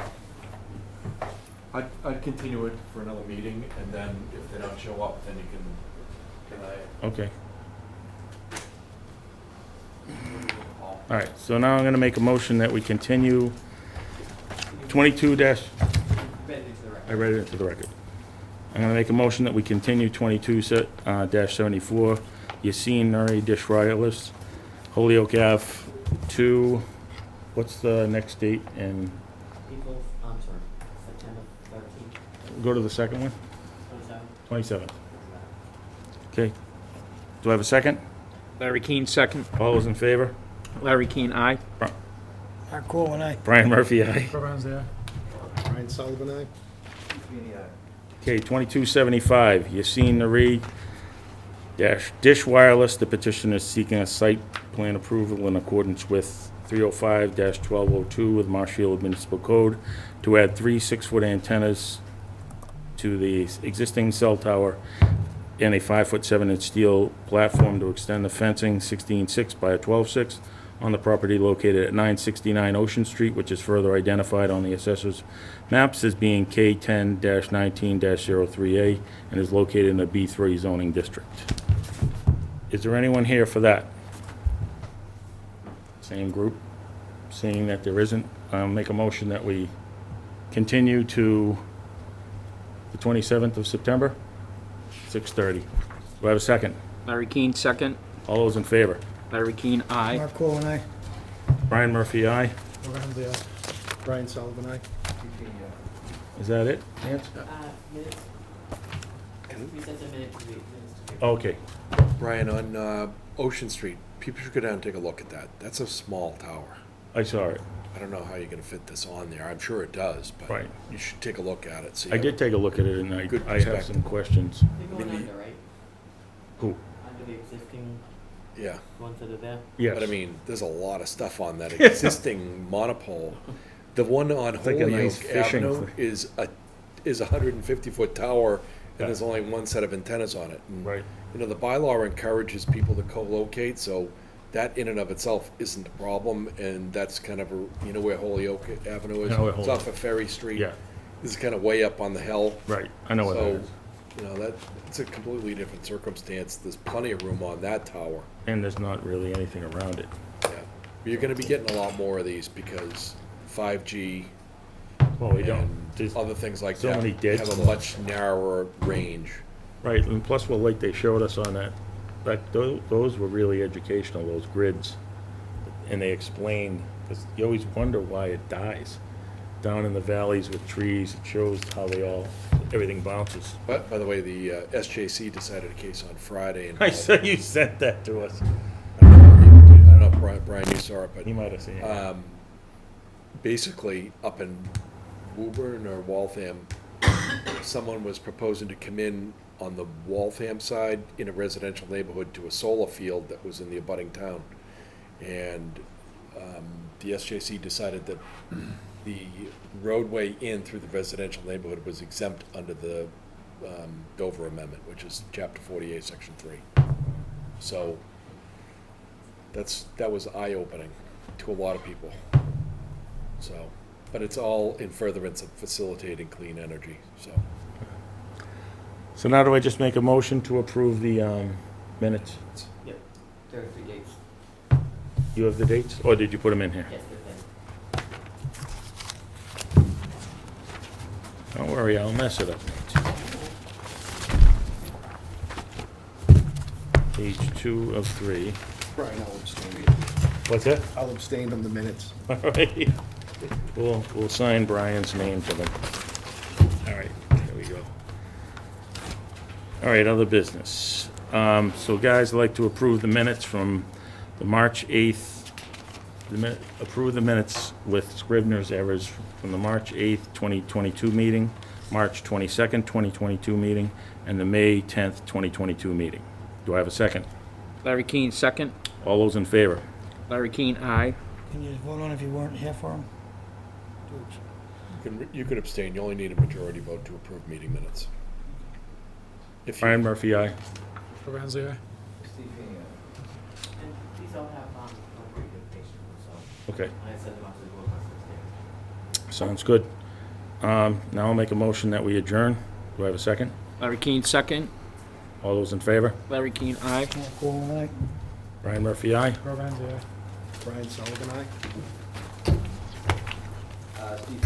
I'd continue it for another meeting, and then if they don't show up, then you can deny it. Okay. All right, so now I'm gonna make a motion that we continue 22 dash, I read it into the record. I'm gonna make a motion that we continue 22 dash 74, Yassine Nuri Dish Wireless, Holyoke Ave to, what's the next date? And April, I'm sorry, September 13th, go to the second one? 27th. 27th. Okay. Do I have a second? Larry Keane, second. All those in favor? Larry Keane, aye. Mark Cole and I. Brian Murphy, aye. Brian Sullivan, aye? Okay, 2275, Yassine Nuri dash Dish Wireless. The petitioner is seeking a site plan approval in accordance with 305-1202 with Marshfield Municipal Code to add 3 6-foot antennas to the existing cell tower and a 5-foot 7-inch steel platform to extend the fencing 16.6 by a 12.6 on the property located at 969 Ocean Street, which is further identified on the assessor's maps as being K10-19-03A and is located in the B3 zoning district. Is there anyone here for that? Same group? Seeing that there isn't, I'll make a motion that we continue to the 27th of September, 6:30. Do I have a second? Larry Keane, second. All those in favor? Larry Keane, aye. Mark Cole and I. Brian Murphy, aye. Brian Sullivan, aye? Is that it, Lance? Minutes. We sent a minute to minutes to Okay. Brian, on Ocean Street, people should go down and take a look at that. That's a small tower. I saw it. I don't know how you're gonna fit this on there. I'm sure it does, but Right. you should take a look at it. See I did take a look at it, and Good I have perspective. some questions. They're going under, right? Who? Under the existing Yeah. ones that are there? Yes. But I mean, there's a lot of stuff on that existing monopole. The one on like a nice Holyoke fishing Avenue thing. is a 150-foot tower, and Yeah. there's only one set of antennas on it. And, Right. you know, the bylaw encourages people to co-locate, so that in and of itself isn't a problem, and that's kind of you know where Holyoke Avenue is? I know where It's Holyoke- off of Ferry Street. Yeah. This is kind of way up on the hill. Right, I know what that So, is. you know, it's a completely different circumstance. There's plenty of room on that tower. And there's not really anything around it. Yeah. But you're gonna be getting a lot more of these because 5G Well, we don't. and There's other things like so that many dead have a spots. much narrower range. Right, and plus, well, like they showed us on that, those were really educational, those grids. And they explained, because you always wonder why it dies. Down in the valleys with trees, it shows how everything bounces. But, by the way, the SJC decided a case on Friday. I saw you sent that to us. I don't know if Brian, you saw it, but You might have seen it. basically, up in Woburn or Waltham, someone was proposing to come in on the Waltham side in a residential neighborhood to a solar field that was in the abutting town. And the SJC decided that the roadway in through the residential neighborhood was exempt under the Dover Amendment, which is Chapter 48, Section 3. So that was eye-opening to a lot of people. So, but it's all in furtherance of facilitating clean energy, so. So now do I just make a motion to approve the minutes? Yep, there are 3 dates. You have the dates, or did you put them in here? Yes, they're there. Don't worry, I'll mess it up. Page 2 of 3. Brian, I'll abstain. What's that? I'll abstain from the minutes. All right. We'll sign Brian's name to them. All right, there we go. All right, other business. So guys, I'd like to approve the minutes from the March 8th, approve the minutes with Scrivener's errors from the March 8th, 2022 meeting, March 22nd, 2022 meeting, and the May 10th, 2022 meeting. Do I have a second? Larry Keane, second. All those in favor? Larry Keane, aye. Can you vote on if you weren't here for him? You can abstain, you only need a majority vote to approve meeting minutes. If you- Brian Murphy, aye. Trevor Hensley, aye. Steve King, and these all have pretty good pictures, so Okay. I sent them out to the board last Thursday. Sounds good. Now I'll make a motion that we adjourn. Do I have a second? Larry Keane, second. All those in favor? Larry Keane, aye. Cool, aye. Brian Murphy, aye. Programs, yeah. Brian Sullivan, aye? Steve,